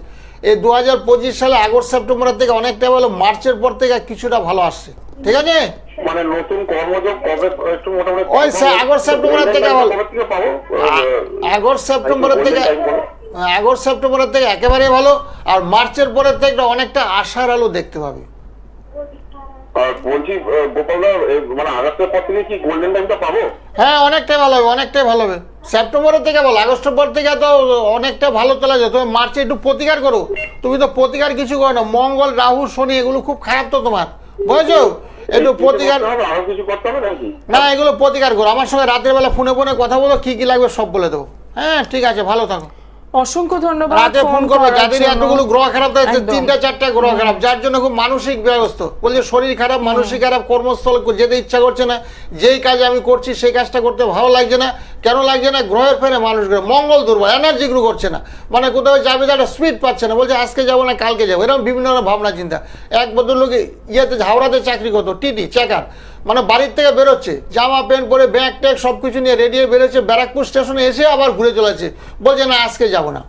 এই 2025 সালে আগস্ট সেপ্টেম্বরের থেকে অনেকটা ভালো, মার্চের পর থেকে কিছুটা ভালো আসছে, ঠিক আছে? মানে নতুন কর্মযোগ কবে একটু মোটামুটি ওই আগস্ট সেপ্টেম্বরের থেকে ভালো, কবে থেকে পাবো? আগস্ট সেপ্টেম্বরের থেকে, আগস্ট সেপ্টেম্বরের থেকে একেবারে ভালো। আর মার্চের পরের থেকে অনেকটা আশার আলো দেখতে পাবে। আর বলছি গোপালদা, মানে আগস্টের পর থেকে কি গোল্ডেন টাইমটা পাবো? হ্যাঁ, অনেকটাই ভালো হবে, অনেকটাই ভালো হবে। সেপ্টেম্বরের থেকে ভালো, আগস্টের পর থেকে তো অনেকটা ভালো চলে যায়। তুমি মার্চে একটু প্রতিকার করো, তুমি তো প্রতিকার কিছু করো না। মঙ্গল, রাহু, শনি এগুলো খুব খারাপ তো তোমার, বুঝেছো? একটু প্রতিকার, আরো কিছু করতে হবে নাকি? না এগুলো প্রতিকার করো। আমার সঙ্গে রাতের বেলা ফোনে ফোনে কথা বলো, কি কি লাগবে সব বলে দেবো। হ্যাঁ ঠিক আছে, ভালো থাকো। অসংখ্য ধন্যবাদ রাতে ফোন করবে, করার যাদের জন্য। এতগুলো গ্রহ খারাপ থাকে, একদম। 3-4টা গ্রহ খারাপ, যার জন্য খুব মানসিক ব্যস্ত, বলছে শরীর খারাপ, মানসিক খারাপ, কর্মস্থল যেতে ইচ্ছা করছে না, যেই কাজ আমি করছি সেই কাজটা করতে ভালো লাগছে না। কেন লাগছে না? গ্রহের ফেরে মানুষ, মঙ্গল দুর্বল, এনার্জি গ্রো করছে না, মানে কোথাও যাবে একটা স্পিড পাচ্ছে না, বলছে আজকে যাবো না কালকে যাবো, এরকম বিভিন্ন ভাবনা চিন্তা। এক ভদ্রলোক ইয়েতে হাওড়াতে চাকরি করতো, টিটি চেকার, মানে বাড়ির থেকে বেরোচ্ছে জামা প্যান্ট পরে ব্যাগ ট্যাগ সব কিছু নিয়ে রেডি হয়ে বেরোচ্ছে, ব্যারাকপুর স্টেশনে এসে আবার ঘুরে চলেছে, বলছে না আজকে যাবো না।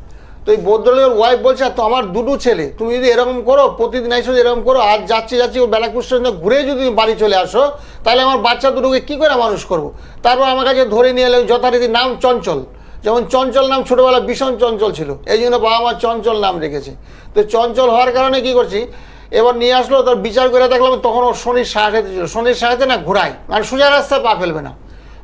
তো এই ভদ্রলোকের ওয়াইফ বলছে তো আমার দুটো ছেলে, তুমি যদি এরকম করো, প্রতিদিন এসো এরকম করো, আজ যাচ্ছি ও ব্যারাকপুর স্টেশনে ঘুরে যদি তুমি বাড়ি চলে আসো, তাহলে আমার বাচ্চা দুটোকে কী করে মানুষ করবো? তারপর আমার কাছে ধরে নিয়ে এলো, যথারীতি নাম চঞ্চল, যেমন চঞ্চল নাম ছোটোবেলা ভীষণ চঞ্চল ছিল, এই জন্য বাবা মা চঞ্চল নাম রেখেছে। তো চঞ্চল হওয়ার কারণে কী করছি, এবার নিয়ে আসলো, তার বিচার করে দেখলাম তখন ওর শনির সাহায্যে ছিল, শনির সাহায্যে না ঘোরায়, মানে সোজা রাস্তায় পা ফেলবে না,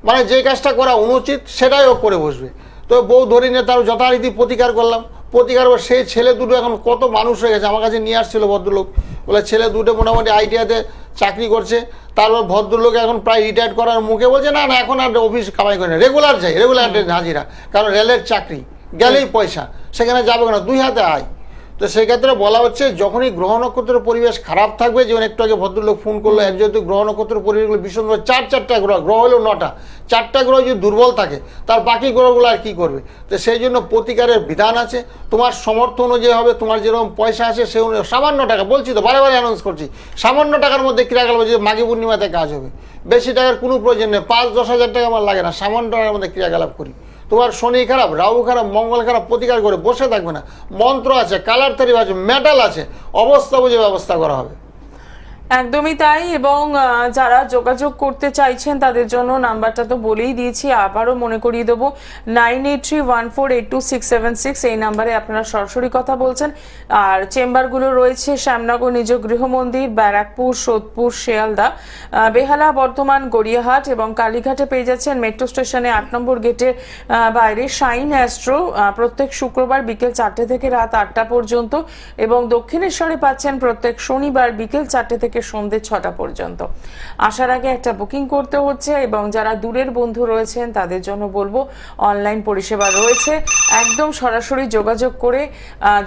মানে যে কাজটা করা অনুচিত সেটাই ও করে বসবে। তো বউ ধরে নিয়ে তার যথারীতি প্রতিকার করলাম, প্রতিকার করে সেই ছেলে দুটো এখন কত মানুষ হয়ে গেছে। আমার কাছে নিয়ে আসছিল ভদ্রলোক, বলে ছেলে দুটো মোটামুটি আইটিআইতে চাকরি করছে। তারপর ভদ্রলোক এখন প্রায় রিটায়ার্ড করার মুখে বলছে না না এখন আর অফিস কামাই করে না, রেগুলার যাই, রেগুলার হাজিরা, কারণ রেলের চাকরি, গেলেই পয়সা, সেখানে যাবে না, 2 হাতে আয়। তো সেক্ষেত্রে বলা হচ্ছে যখনই গ্রহ নক্ষত্রের পরিবেশ খারাপ থাকবে, যেমন একটু আগে ভদ্রলোক ফোন করলো, এর যেহেতু গ্রহ নক্ষত্রের পরিবেশগুলো ভীষণ, 4টা গ্রহ, গ্রহ হলো 9টা, 4টা গ্রহ যদি দুর্বল থাকে তার বাকি গ্রহগুলো আর কী করবে? তো সেই জন্য প্রতিকারের বিধান আছে, তোমার সমর্থ অনুযায়ী হবে, তোমার যেরকম পয়সা আছে সে অনুযায়ী, সামান্য টাকা, বলছি তো বারে বারে অ্যানাউন্স করছি, সামান্য টাকার মধ্যে ক্রিয়াকলাপ, যে মাঘী পূর্ণিমাতে কাজ হবে, বেশি টাকার কোনো প্রয়োজন নেই, 5-10 হাজার টাকা আমার লাগে না, সামান্য টাকার মধ্যে ক্রিয়াকলাপ করি। তোমার শনি খারাপ, রাহু খারাপ, মঙ্গল খারাপ, প্রতিকার করে বসে থাকবে না, মন্ত্র আছে, কালার থেরাপি আছে, মেটাল আছে, অবস্থা বুঝে ব্যবস্থা করা হবে। একদমই তাই। এবং যারা যোগাযোগ করতে চাইছেন তাদের জন্য নাম্বারটা তো বলেই দিয়েছি, আবারও মনে করিয়ে দেবো, 9831482676, এই নাম্বারে আপনারা সরাসরি কথা বলছেন। আর চেম্বারগুলো রয়েছে শ্যামনগর নিজ গৃহমন্দির, ব্যারাকপুর, সোদপুর, শিয়ালদা, বেহালা, বর্ধমান, গড়িয়াহাট এবং কালীঘাটে পেয়ে যাচ্ছেন মেট্রো স্টেশনে 8 নম্বর গেটের বাইরে শাইন অ্যাস্ট্রো, প্রত্যেক শুক্রবার বিকেল 4টে থেকে রাত 8টা পর্যন্ত, এবং দক্ষিণেশ্বরে পাচ্ছেন প্রত্যেক শনিবার বিকেল 4টে থেকে সন্ধ্যে 6টা পর্যন্ত। আসার আগে একটা বুকিং করতে হচ্ছে, এবং যারা দূরের বন্ধু রয়েছেন তাদের জন্য বলবো অনলাইন পরিষেবা রয়েছে, একদম সরাসরি যোগাযোগ করে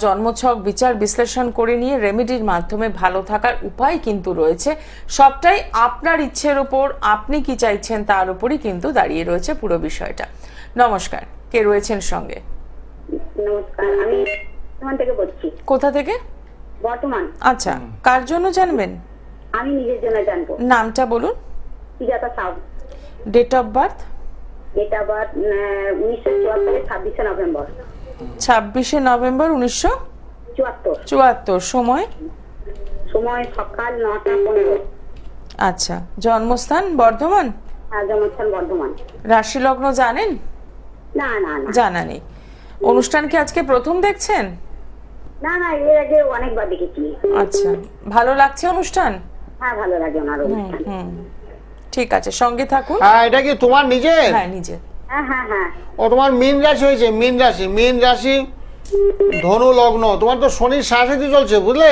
জন্মছক বিচার বিশ্লেষণ করে নিয়ে রেমেডির মাধ্যমে ভালো থাকার উপায় কিন্তু রয়েছে। সবটাই আপনার ইচ্ছের উপর, আপনি কি চাইছেন তার উপরই কিন্তু দাঁড়িয়ে রয়েছে পুরো বিষয়টা। নমস্কার, কে রয়েছেন সঙ্গে? নমস্কার, আমি বর্ধমান থেকে বলছি। কোথা থেকে? বর্তমান। আচ্ছা, কার জন্য জানবেন? আমি নিজের জন্য জানবো। নামটা বলুন। Sujata Sau. Date of birth? Date of birth 1974 26শে নভেম্বর। 26শে নভেম্বর 1974। সময়? সময় সকাল 9টা 15। আচ্ছা, জন্মস্থান বর্ধমান? হ্যাঁ, জন্মস্থান বর্ধমান। রাশি লগ্ন জানেন? না না না জানা নেই। অনুষ্ঠান কি আজকে প্রথম দেখছেন? না না, এর আগে অনেকবার দেখেছি। আচ্ছা, ভালো লাগছে অনুষ্ঠান? হ্যাঁ, ভালো লাগে ওনার অনুষ্ঠান। ঠিক আছে, সঙ্গে থাকুন। হ্যাঁ, এটা কি তোমার নিজের? হ্যাঁ, নিজে। হ্যাঁ হ্যাঁ হ্যাঁ। ও তোমার মীন রাশি হয়েছে, মীন রাশি, মীন রাশি, ধনু লগ্ন, তোমার তো শনির সাড়ে চলছে, বুঝলে?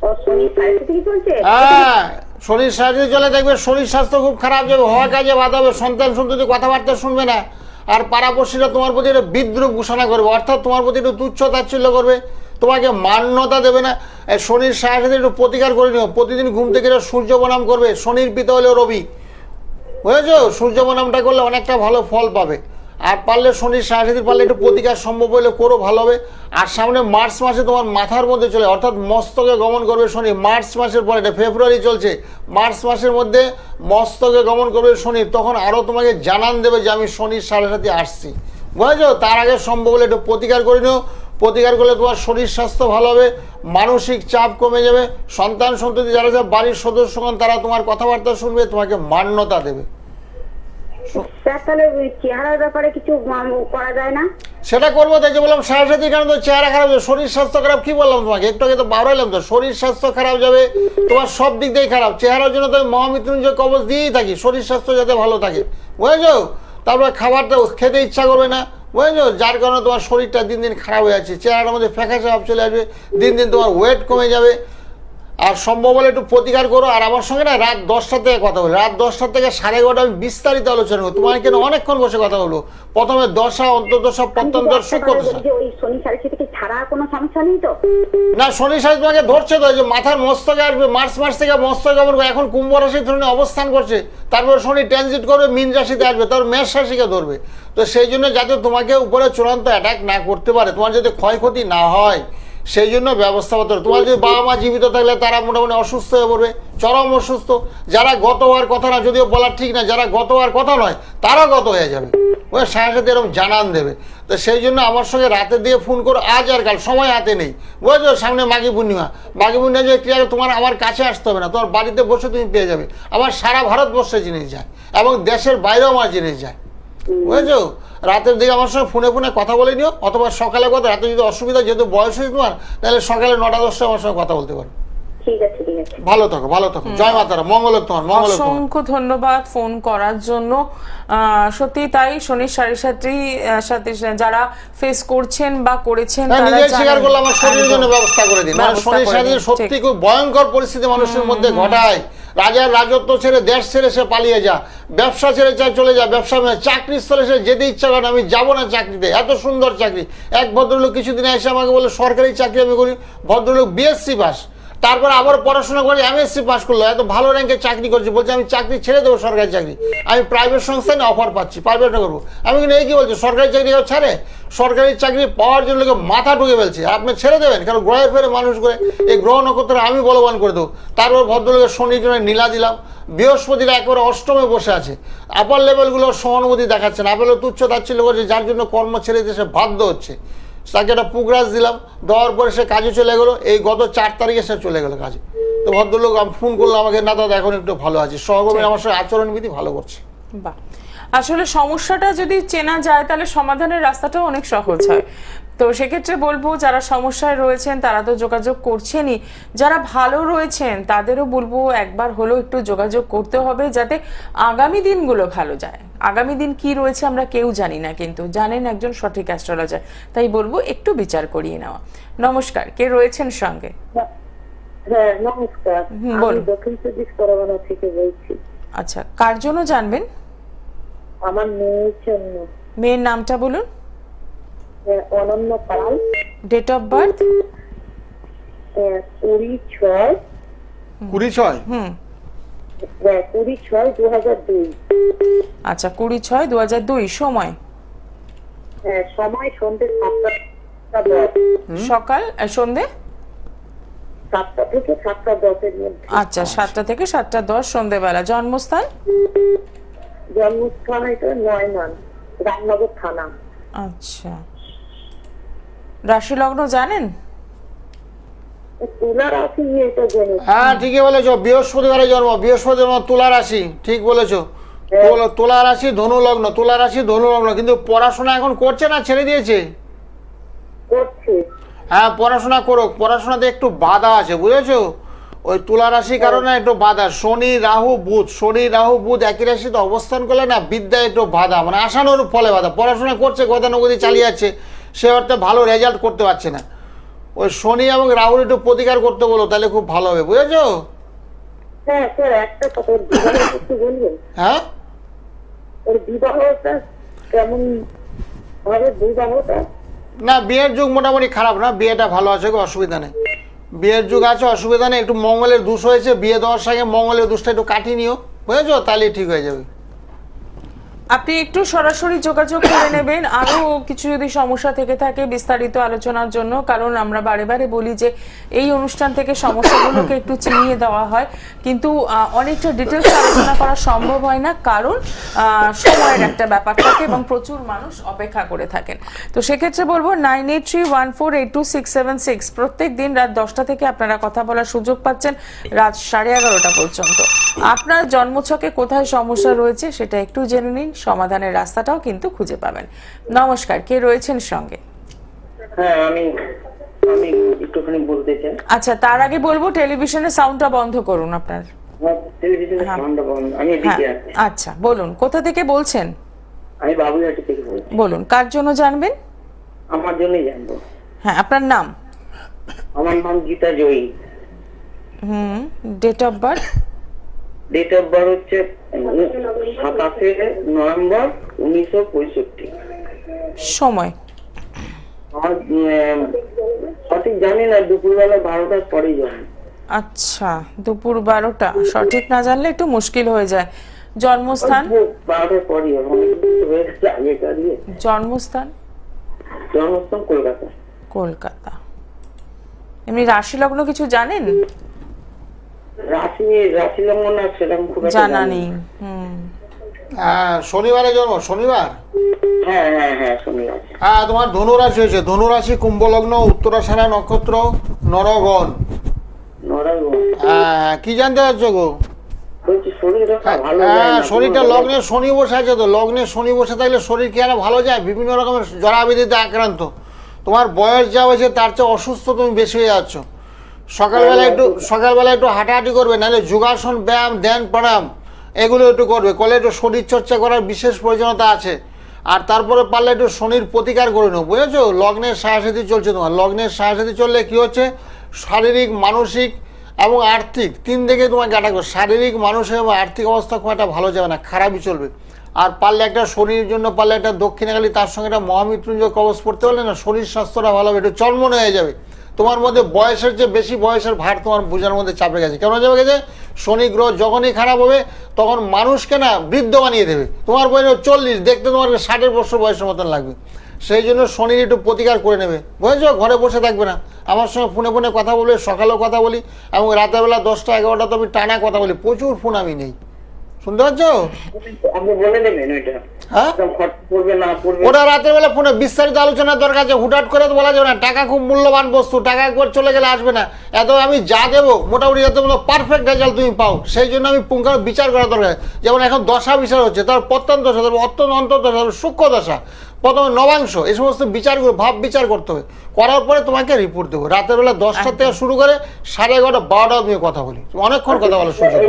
ও শনি 5:30 চলছে। হ্যাঁ, শনির সাড়ে চলে, দেখবে শরীর স্বাস্থ্য খুব খারাপ যাবে, হওয়া কাজে বাধা হবে, সন্তান সন্ততি কথাবার্তা শুনবে না, আর পাড়াপড়শিরা তোমার প্রতি একটা বিদ্রুপ ঘোষণা করবে, অর্থাৎ তোমার প্রতি একটু তুচ্ছ তাচ্ছিল্য করবে, তোমাকে মান্যতা দেবে না। শনির সাড়ে একটু প্রতিকার করে নিও, প্রতিদিন ঘুম থেকে সূর্য প্রণাম করবে, শনির পিতা হলো রবি, বুঝেছো? সূর্য প্রণামটা করলে অনেকটা ভালো ফল পাবে। আর পারলে শনির সাড়ে পারলে একটু প্রতিকার সম্ভব হলে করো, ভালো হবে। আর সামনে মার্চ মাসে তোমার মাথার মধ্যে চলে, অর্থাৎ মস্তকে গমন করবে শনি, মার্চ মাসের পরে, এটা ফেব্রুয়ারি চলছে, মার্চ মাসের মধ্যে মস্তকে গমন করবে শনি, তখন আরও তোমাকে জানান দেবে যে আমি শনির সাড়ে আসছি, বুঝেছো? তার আগে সম্ভব হলে একটু প্রতিকার করে নিও, প্রতিকার করলে তোমার শরীর স্বাস্থ্য ভালো হবে, মানসিক চাপ কমে যাবে, সন্তান সন্ততি যারা যারা বাড়ির সদস্যগণ তারা তোমার কথাবার্তা শুনবে, তোমাকে মান্যতা দেবে। স্যার তাহলে ওই চেহারার ব্যাপারে কিছু করা যায় না? সেটা করবো, তাই যে বললাম সাড়ে সাথে কারণ তো চেহারা খারাপ যাবে, শরীর স্বাস্থ্য খারাপ, কি বললাম তোমাকে একটু আগে তো বাড়াইলাম তো, শরীর স্বাস্থ্য খারাপ যাবে, তোমার সব দিক দিয়ে খারাপ। চেহারার জন্য তো আমি মহামৃত্যুঞ্জয় কবচ দিয়েই থাকি, শরীর স্বাস্থ্য যাতে ভালো থাকে, বুঝেছো? তারপরে খাবারটা খেতে ইচ্ছা করবে না, বুঝেছো? যার কারণে তোমার শরীরটা দিন দিন খারাপ হয়ে যাচ্ছে, চেহারার মধ্যে ফ্যাকাশে ভাব চলে আসবে, দিন দিন তোমার ওয়েট কমে যাবে। আর সম্ভব হলে একটু প্রতিকার করো। আর আমার সঙ্গে না রাত 10টা থেকে কথা বলি, রাত 10টা থেকে 11:30 আমি বিস্তারিত আলোচনা করবো, তোমার কেন অনেকক্ষণ বসে কথা বলবো। প্রথমে দশা, অন্তর্দশা, প্রত্যন্তর, সূক্ষ্মদশা। ওই শনি সাড়ে থেকে ছাড়া কোনো সমস্যা নেই তো? না, শনি সাড়ে তোমাকে ধরছে তো, যে মাথার মস্তকে আসবে, মার্চ মাস থেকে মস্তক গমন করে, এখন কুম্ভ রাশি ধরনের অবস্থান করছে, তারপর শনি ট্রানজিট করবে, মীন রাশিতে আসবে, তারপর মেষ রাশিকে ধরবে। তো সেই জন্য যাতে তোমাকে উপরে চূড়ান্ত অ্যাটাক না করতে পারে, তোমার যাতে ক্ষয়ক্ষতি না হয়, সেই জন্য ব্যবস্থা করতে হবে। তোমার যদি বাবা মা জীবিত থাকলে তারা মোটামুটি অসুস্থ হয়ে পড়বে, চরম অসুস্থ। যারা গত হওয়ার কথা না, যদিও বলার ঠিক না, যারা গত হওয়ার কথা নয় তারা গত হয়ে যাবে, ওই সাথে সাথে এরকম জানান দেবে। তো সেই জন্য আমার সঙ্গে রাতে দিয়ে ফোন করো, আজ আর কাল, সময় হাতে নেই, বুঝেছো? সামনে মাঘী পূর্ণিমা, মাঘী পূর্ণিমা যে ক্রিয়া তোমার আমার কাছে আসতে হবে না, তোমার বাড়িতে বসে তুমি পেয়ে যাবে। আমার সারা ভারতবর্ষে জিনিস যায় এবং দেশের বাইরেও আমার জিনিস যায়, বুঝেছো? রাতের দিকে আমার সঙ্গে ফোনে ফোনে কথা বলে নিও, অথবা সকালে কথা, রাতে যদি অসুবিধা, যেহেতু বয়স হয়েছে তোমার, তাহলে সকালে 9টা-10টায় আমার সঙ্গে কথা বলতে পারো। ঠিক আছে, ঠিক আছে। ভালো থাকো, ভালো থাকো, জয় মাতারা, মঙ্গল হোক তোমার, মঙ্গল হোক তোমার। অসংখ্য ধন্যবাদ ফোন করার জন্য। সত্যি তাই, শনির সাড়ে সাথে যারা ফেস করছেন বা করেছেন হ্যাঁ, তারা নিজেই স্বীকার জানেন। করলাম, আমার শরীরের জন্য ব্যবস্থা করে দিন। মানে ব্যবস্থা শনির করে সাথে দিন, সত্যি ঠিক। খুব ভয়ঙ্কর পরিস্থিতি মানুষের মধ্যে ঘটায়। রাজার রাজত্ব ছেড়ে, দেশ ছেড়ে সে পালিয়ে যা, ব্যবসা ছেড়ে চলে যা, ব্যবসা চাকরির স্থলে সে যেতে ইচ্ছা করে, আমি যাবো না চাকরিতে, এত সুন্দর চাকরি। এক ভদ্রলোক কিছুদিন এসে আমাকে বলে সরকারি চাকরি আমি করি, ভদ্রলোক বিএসসি পাস, তারপর আবার পড়াশোনা করে এমএসসি পাস করলো, এত ভালো র্যাঙ্কে চাকরি করছে, বলছে আমি চাকরি ছেড়ে দেবো, সরকারি চাকরি আমি প্রাইভেট সংস্থানে অফার পাচ্ছি, প্রাইভেটটা করবো। আমি কিন্তু এই কি বলছি, সরকারি চাকরি কেউ ছাড়ে? সরকারি চাকরি পাওয়ার জন্য লোকে মাথা ঢুকে ফেলছে, আপনি ছেড়ে দেবেন? কারণ গ্রহে ফেরে মানুষ করে, এই গ্রহ নক্ষত্র আমি বলবান করে দেবো। তারপর ভদ্রলোকের শনির জন্য নীলা দিলাম, বৃহস্পতিরা একেবারে অষ্টমে বসে আছে, আপার লেভেলগুলো সহানুভূতি দেখাচ্ছে না, আপেল তুচ্ছ তাচ্ছিল্য করছে, যার জন্য কর্ম ছেড়ে দিতে সে বাধ্য হচ্ছে। তাকে একটা পুগরাজ দিলাম, দেওয়ার পরে সে কাজে চলে গেলো, এই গত 4 তারিখে সে চলে গেলো কাজে। তো ভদ্রলোক আমি ফোন করলো আমাকে, না দাদা এখন একটু ভালো আছে, সহকর্মী আমার সঙ্গে আচরণবিধি ভালো করছে। বাহ, আসলে সমস্যাটা যদি চেনা যায় তাহলে সমাধানের রাস্তাটাও অনেক সহজ হয়। তো সেক্ষেত্রে বলবো, যারা সমস্যায় রয়েছেন তারা তো যোগাযোগ করছেনই, যারা ভালো রয়েছেন তাদেরও বলবো একবার হলেও একটু যোগাযোগ করতে হবে, যাতে আগামী দিনগুলো ভালো যায়। আগামী দিন কি রয়েছে আমরা কেউ জানি না, কিন্তু জানেন একজন সঠিক অ্যাস্ট্রোলজার, তাই বলবো একটু বিচার করিয়ে নেওয়া। নমস্কার, কে রয়েছেন সঙ্গে? হ্যাঁ, নমস্কার। বলুন। আমি দক্ষিণ 24 পরগনা থেকে বলছি। আচ্ছা, কার জন্য জানবেন? আমার মেয়ের জন্য। মেয়ের নামটা বলুন। অনন্য পাল। Date of birth? 26 26 2002। আচ্ছা, 20/6/2002। সময়? সময় সন্ধ্যে 7টা সকাল সন্ধে 7টা থেকে 7টা 10-এর মধ্যে। আচ্ছা, 7টা থেকে 7টা 10 সন্ধেবেলা। জন্মস্থান? জন্মস্থান এটা নয়মান, রামনগর থানা। আচ্ছা, রাশি লগ্ন জানেন? তুলা রাশি, এটা জেনে। হ্যাঁ, ঠিকই বলেছো, বৃহস্পতিবারে জন্ম, বৃহস্পতিবার তুলা রাশি, ঠিক বলেছো। তুলা রাশি ধনু লগ্ন, তুলা রাশি ধনু লগ্ন। কিন্তু পড়াশোনা এখন করছে না, ছেড়ে দিয়েছে? করছে। হ্যাঁ, পড়াশোনা করো, পড়াশোনাতে একটু বাধা আছে, বুঝেছো? ওই তুলা রাশির কারণে একটু বাধা, শনি রাহু বুধ একই রাশিতে অবস্থান করলে না, বিদ্যায় একটু বাধা, মানে আশানুরূপ ফলে বাধা। পড়াশোনা করছে, গতানুগতি চালিয়ে যাচ্ছে, সে অর্থে ভালো রেজাল্ট করতে পারছে না। ওই শনি এবং রাহুর একটু প্রতিকার করতে বলো, তাহলে খুব ভালো হবে, বুঝেছো? হ্যাঁ স্যার, একটা কথা, ওর বিবাহ একটু বলবেন? হ্যাঁ, ওর বিবাহটা কেমন হবে? বিবাহটা না, বিয়ের যুগ মোটামুটি খারাপ না, বিয়েটা ভালো আছে, অসুবিধা নেই, বিয়ের যুগ আছে, অসুবিধা নেই। একটু মঙ্গলের দোষ হয়েছে, বিয়ে দেওয়ার সঙ্গে মঙ্গলের দোষটা একটু কাটিয়ে নিও, বুঝেছো? তাহলে ঠিক হয়ে যাবে। আপনি একটু সরাসরি যোগাযোগ করে নেবেন আরো কিছু যদি সমস্যা থেকে থাকে বিস্তারিত আলোচনার জন্য, কারণ আমরা বারে বারে বলি যে এই অনুষ্ঠান থেকে সমস্যাগুলোকে একটু চিনিয়ে দেওয়া হয়, কিন্তু অনেকটা ডিটেলস আলোচনা করা সম্ভব হয় না, কারণ সময়ের একটা ব্যাপার থাকে এবং প্রচুর মানুষ অপেক্ষা করে থাকেন। তো সেক্ষেত্রে বলবো 9831482676 প্রত্যেক দিন রাত 10টা থেকে আপনারা কথা বলার সুযোগ পাচ্ছেন রাত 11:30 পর্যন্ত। আপনার জন্মছকে কোথায় সমস্যা রয়েছে সেটা একটু জেনে নিন, সমাধানের রাস্তাটাও কিন্তু খুঁজে পাবেন। নমস্কার, কে রয়েছেন সঙ্গে? হ্যাঁ, আমি একটুখানি বলতে চাই। আচ্ছা, তার আগে বলবো টেলিভিশনের সাউন্ডটা বন্ধ করুন আপনার। টেলিভিশনের সাউন্ডটা বন্ধ, আমি এদিকে আছি। আচ্ছা বলুন, কোথা থেকে বলছেন? আমি বাবুঘাটি থেকে বলছি। বলুন, কার জন্য জানবেন? আমার জন্যই জানবো। হ্যাঁ, আপনার নাম? আমার নাম Gita Joyee. Date of birth? Date of birth হচ্ছে 27 নভেম্বর 1965। সময়? আমার সঠিক জানি না, দুপুরবেলা 12টার পরেই জানি। আচ্ছা, দুপুর 12টা সঠিক না জানলে একটু মুশকিল হয়ে যায়। জন্মস্থান? 12টার পরেই হয়ে গেছে আগেকার দিয়ে। জন্মস্থান? জন্মস্থান কলকাতা। কলকাতা। এমনি রাশি লগ্ন কিছু জানেন? রাশি লগ্ন না সেরকম খুব একটা জানা জানি নেই। শনিবারে জন্ম, শনিবার। হ্যাঁ হ্যাঁ হ্যাঁ, শনিবার। হ্যাঁ, তোমার ধনুরাশি হয়েছে, ধনুরাশি, কুম্ভ লগ্ন, উত্তরাষাঢ়া নক্ষত্র, নরগণ। হ্যাঁ, কি জানতে চাচ্ছ গো? বলছি শরীরটা ভালো যায় হ্যাঁ, না। শরীরটা লগ্নে শনি বসে আছে, তো লগ্নে শনি বসে থাকলে শরীর কি আর ভালো যায়? বিভিন্ন রকমের জরাবেদিতে আক্রান্ত। তোমার বয়স যা হয়েছে তার চেয়ে অসুস্থ তুমি বেশি হয়ে যাচ্ছ। সকালবেলা একটু হাঁটাহাঁটি করবে, নাহলে যোগাসন, ব্যায়াম, ধ্যান, প্রাণায়াম এগুলো একটু করবে, করলে একটু শরীর চর্চা করার বিশেষ প্রয়োজনীয়তা আছে। আর তারপরে পারলে একটু শনির প্রতিকার করে নেবো, বুঝেছো? লগ্নের সাহায্যে চলছে তোমার, লগ্নের সাহায্যে চললে কি হচ্ছে, শারীরিক, মানসিক এবং আর্থিক তিন দিকে তোমাকে অ্যাটাক করবে। শারীরিক, মানসিক এবং আর্থিক অবস্থা খুব একটা ভালো যাবে না, খারাপই চলবে। আর পারলে একটা শরীরের জন্য পারলে একটা দক্ষিণাকালী, তার সঙ্গে একটা মহামৃত্যুঞ্জয় কবচ পড়তে পারলে না শরীর স্বাস্থ্যটা ভালো হবে, একটু চর্মন হয়ে যাবে। তোমার মধ্যে বয়সের চেয়ে বেশি বয়সের ভার তোমার বোঝার মধ্যে চাপে গেছে। কেন চাপে গেছে? শনি গ্রহ যখনই খারাপ হবে তখন মানুষকে না বৃদ্ধ বানিয়ে দেবে। তোমার বয়স 40, দেখতে তোমার 60 বছর বয়সের মতন লাগবে। সেই জন্য শনির একটু প্রতিকার করে নেবে, বুঝেছো? ঘরে বসে থাকবে না, আমার সঙ্গে ফোনে ফোনে কথা বলবে, সকালেও কথা বলি এবং রাতেরবেলা 10টা 11টা তো আমি টানা কথা বলি, প্রচুর ফোন আমি নেই, শুনতে পাচ্ছ? আপনি বলে দেবেন ওইটা। হ্যাঁ, পড়বে না পড়বে ওটা রাতের বেলা ফোনে বিস্তারিত আলোচনার দরকার আছে, হুটহাট করে তো বলা যাবে না। টাকা খুব মূল্যবান বস্তু, টাকা একবার চলে গেলে আসবে না। এত আমি যা দেবো মোটামুটি যাতে পারফেক্ট রেজাল্ট তুমি পাও, সেই জন্য আমি পুঙ্খানু বিচার করা দরকার। যেমন এখন দশা বিচার হচ্ছে, তার প্রত্যন্ত দশা, তারপর অত্যন্ত অন্তর্দশা, তারপর সূক্ষ্ম দশা, প্রথমে নবাংশ, এই সমস্ত বিচারগুলো ভাব বিচার করতে হবে। করার পরে তোমাকে রিপোর্ট দেবো। রাতের বেলা 10টা থেকে শুরু করে 11:30 12টা তুমি কথা বলি, অনেকক্ষণ কথা বলার সুযোগ হয়।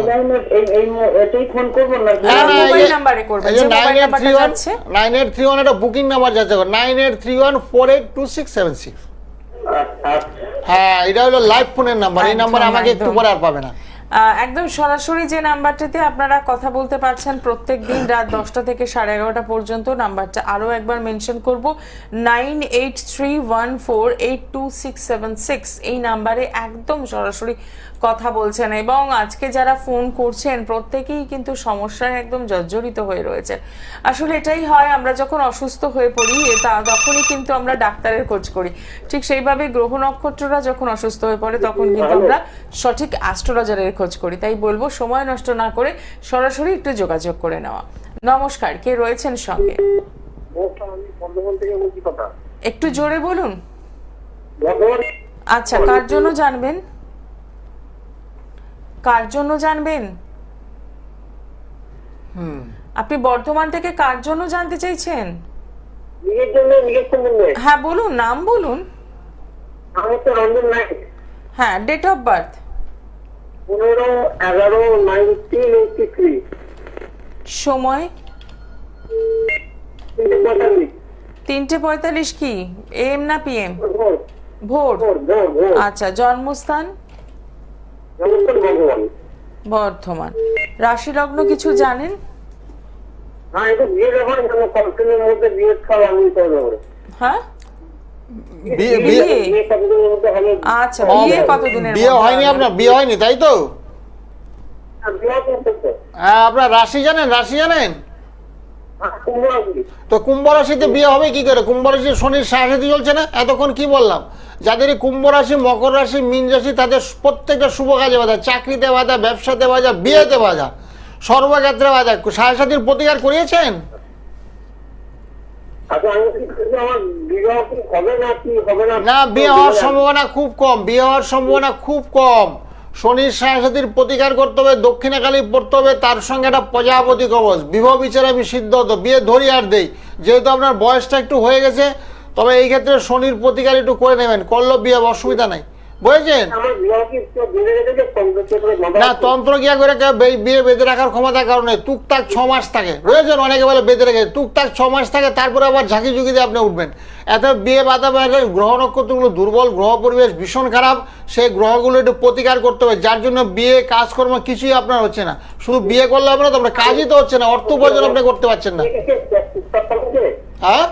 এটাই ফোন করবো না? হ্যাঁ, না, মোবাইল নাম্বারে করবেন, যে মোবাইল নাম্বারটা যাচ্ছে 9831 একটা বুকিং নাম্বার যাচ্ছে, 9831482676। হ্যাঁ, এটা হলো লাইভ ফোনের নাম্বার, এই নাম্বার আমাকে একটু পরে আর পাবে না। একদম সরাসরি যে নাম্বারটিতে আপনারা কথা বলতে পারছেন প্রত্যেক দিন রাত 10টা থেকে 11:30 পর্যন্ত, নাম্বারটা আরও একবার মেনশন করব, 9831482676। এই নাম্বারে একদম সরাসরি কথা বলছেন এবং আজকে যারা ফোন করছেন প্রত্যেকেই কিন্তু সমস্যায় একদম জর্জরিত হয়ে রয়েছে। আসলে এটাই হয়, আমরা যখন অসুস্থ হয়ে পড়ি তখনই কিন্তু আমরা ডাক্তারের খোঁজ করি, ঠিক সেইভাবে গ্রহ নক্ষত্ররা যখন অসুস্থ হয়ে পড়ে তখন কিন্তু আমরা সঠিক অ্যাস্ট্রোলজারের খোঁজ করি। তাই বলবো সময় নষ্ট না করে সরাসরি একটু যোগাযোগ করে নেওয়া। নমস্কার, কে রয়েছেন সঙ্গে? একটু জোরে বলুন। আচ্ছা, কার জন্য জানবেন? কার জন্য জানবেন? আপনি বর্ধমান থেকে কার জন্য জানতে চাইছেন? হ্যাঁ বলুন, নাম বলুন। হ্যাঁ, ডেট অফ বার্থ? 15/11/1983। সময়? 3:45। কি এম না পিএম? ভোর। আচ্ছা, জন্মস্থান? বর্ধমান। রাশি লগ্ন কিছু জানেন? হ্যাঁ, বিয়ে? আচ্ছা, বিয়ে কতদিনের? বিয়ে হয়নি আপনার? বিয়ে হয়নি তাই তো? হ্যাঁ, আপনার রাশি জানেন? রাশি জানেন? কুম্ভ রাশি। তো কুম্ভ রাশিতে বিয়ে হবে কি করে? কুম্ভ রাশি শনির সাড়ে চলছে না, এতক্ষণ কি বললাম? যাদের এই কুম্ভ রাশি, মকর রাশি, মীন রাশি, তাদের প্রত্যেকটা শুভ কাজে বাধা, চাকরিতে বাধা, ব্যবসাতে বাধা, বিয়েতে বাধা, সর্বক্ষেত্রে বাধা। সাড়ে সাতির প্রতিকার করিয়েছেন? আচ্ছা, আমার বিবাহ কি হবে না, কি হবে না? না, বিয়ে হওয়ার সম্ভাবনা খুব কম, বিয়ে হওয়ার সম্ভাবনা খুব কম। শনির সাড়ে প্রতিকার করতে হবে, দক্ষিণাকালী পড়তে হবে, তার সঙ্গে একটা প্রজাপতি কবচ, বিবাহ বিচারে আমি সিদ্ধ হতো, বিয়ে ধরি আর দেই। যেহেতু আপনার বয়সটা একটু হয়ে গেছে, তবে এই ক্ষেত্রে শনির প্রতিকার একটু করে নেবেন, করলেও বিয়ে হবে, অসুবিধা নাই, বুঝেছেন? আমার বিবাহ কি বেঁধে রেখেছে না, তন্ত্র গিয়া করে বিয়ে বেঁধে রাখার ক্ষমতার কারণে টুকটাক 6 মাস থাকে, রয়েছেন অনেকে বলে বেঁধে রেখে, টুকটাক 6 মাস থাকে, তারপরে আবার ঝাঁকি ঝুঁকি দিয়ে আপনি উঠবেন। এত বিয়ে বাধা গ্রহ নক্ষত্রগুলো দুর্বল, গ্রহ পরিবেশ ভীষণ খারাপ, সেই গ্রহগুলো একটু প্রতিকার করতে হবে, যার জন্য বিয়ে কাজকর্ম কিছুই আপনার হচ্ছে না। শুধু বিয়ে করলে হবে না তো, আপনার কাজই তো হচ্ছে না, অর্থ উপার্জন আপনি করতে পারছেন না। হ্যাঁ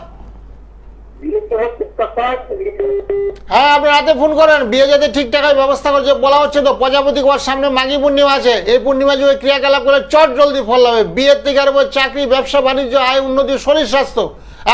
হ্যাঁ, আপনি রাতে ফোন করেন, বিয়ে যাতে ঠিকঠাক ব্যবস্থা করছে বলা হচ্ছে তো। প্রজাপতি কুমার সামনে মাঘী পূর্ণিমা আছে, এই পূর্ণিমা যুগে ক্রিয়াকলাপ করে চট জলদি ফল হবে। বিয়ের থেকে আর চাকরি, ব্যবসা বাণিজ্য, আয় উন্নতি, শরীর স্বাস্থ্য,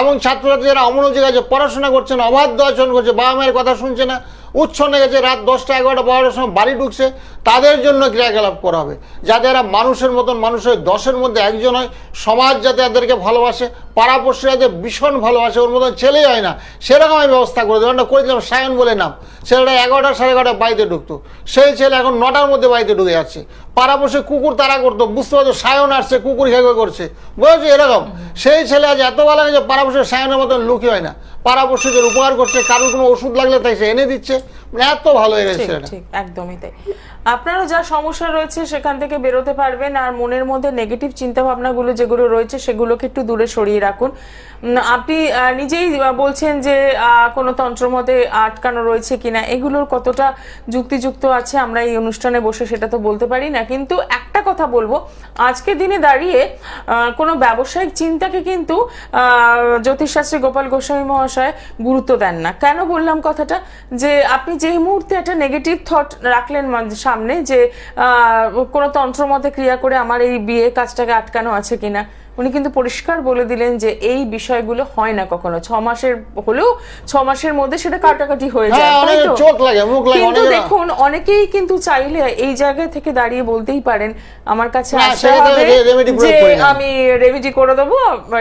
এবং ছাত্রছাত্রী যারা অমনোযোগ আছে, পড়াশোনা করছে না, অবাধ্য আচরণ করছে, বাবা মায়ের কথা শুনছে না, উচ্ছন্নে গেছে, রাত 10টা 11টা 12টার সময় বাড়ি ঢুকছে, তাদের জন্য ক্রিয়াকলাপ করা হবে, যাতে এরা মানুষের মতন, মানুষের 10-এর মধ্যে একজন হয়, সমাজ যাতে এদেরকে ভালোবাসে, পাড়াপড়শি যাতে ভীষণ ভালোবাসে, ওর মতন ছেলেই হয় না, সেরকম আমি ব্যবস্থা করে দেবো। আমরা করে দিলাম সায়ন বলে নাম, ছেলেটা 11টা 11:30 বাড়িতে ঢুকতো, সেই ছেলে এখন 9টার মধ্যে বাড়িতে ঢুকে যাচ্ছে। পাড়াপড়শি কুকুর তারা করতো, বুঝতে পারতো সায়ন আসছে, কুকুর খেয়ে করছে, বুঝেছি এরকম। সেই ছেলে আজ এত ভালো লাগে যে পাড়াপড়শি সায়নের মতন লুকি হয় না, পাড়াপড়শিদের উপকার করছে, কারোর কোনো ওষুধ লাগলে তাই সে এনে দিচ্ছে, মানে এত ভালো হয়ে গেছে ছেলেটা। ঠিক, একদমই তাই। আপনারও যা সমস্যা রয়েছে সেখান থেকে বেরোতে পারবেন, আর মনের মধ্যে নেগেটিভ চিন্তা ভাবনাগুলো যেগুলো রয়েছে সেগুলোকে একটু দূরে সরিয়ে রাখুন। আপনি নিজেই বলছেন যে কোনো তন্ত্রমতে আটকানো রয়েছে কিনা, এগুলোর কতটা যুক্তিযুক্ত আছে আমরা এই অনুষ্ঠানে বসে সেটা তো বলতে পারি না, কিন্তু একটা কথা বলবো, আজকের দিনে দাঁড়িয়ে কোনো ব্যবসায়িক চিন্তাকে কিন্তু জ্যোতিষশাস্ত্রী গোপাল গোস্বামী মহাশয় গুরুত্ব দেন না। কেন বললাম কথাটা? যে আপনি যেই মুহূর্তে একটা নেগেটিভ থট রাখলেন সামনে যে কোনো তন্ত্রমতে ক্রিয়া করে আমার এই বিয়ে কাজটাকে আটকানো আছে কিনা, উনি কিন্তু পরিষ্কার বলে দিলেন যে এই বিষয়গুলো হয় না কখনো। 6 মাসের হলেও 6 মাসের মধ্যে সেটা কাটাকাটি হয়ে যায়, তাই তো? কিন্তু দেখুন, অনেকেই কিন্তু চাইলে এই জায়গা থেকে দাঁড়িয়ে বলতেই পারেন আমার কাছে আসতে হবে যে আমি রেমেডি করে দেবো,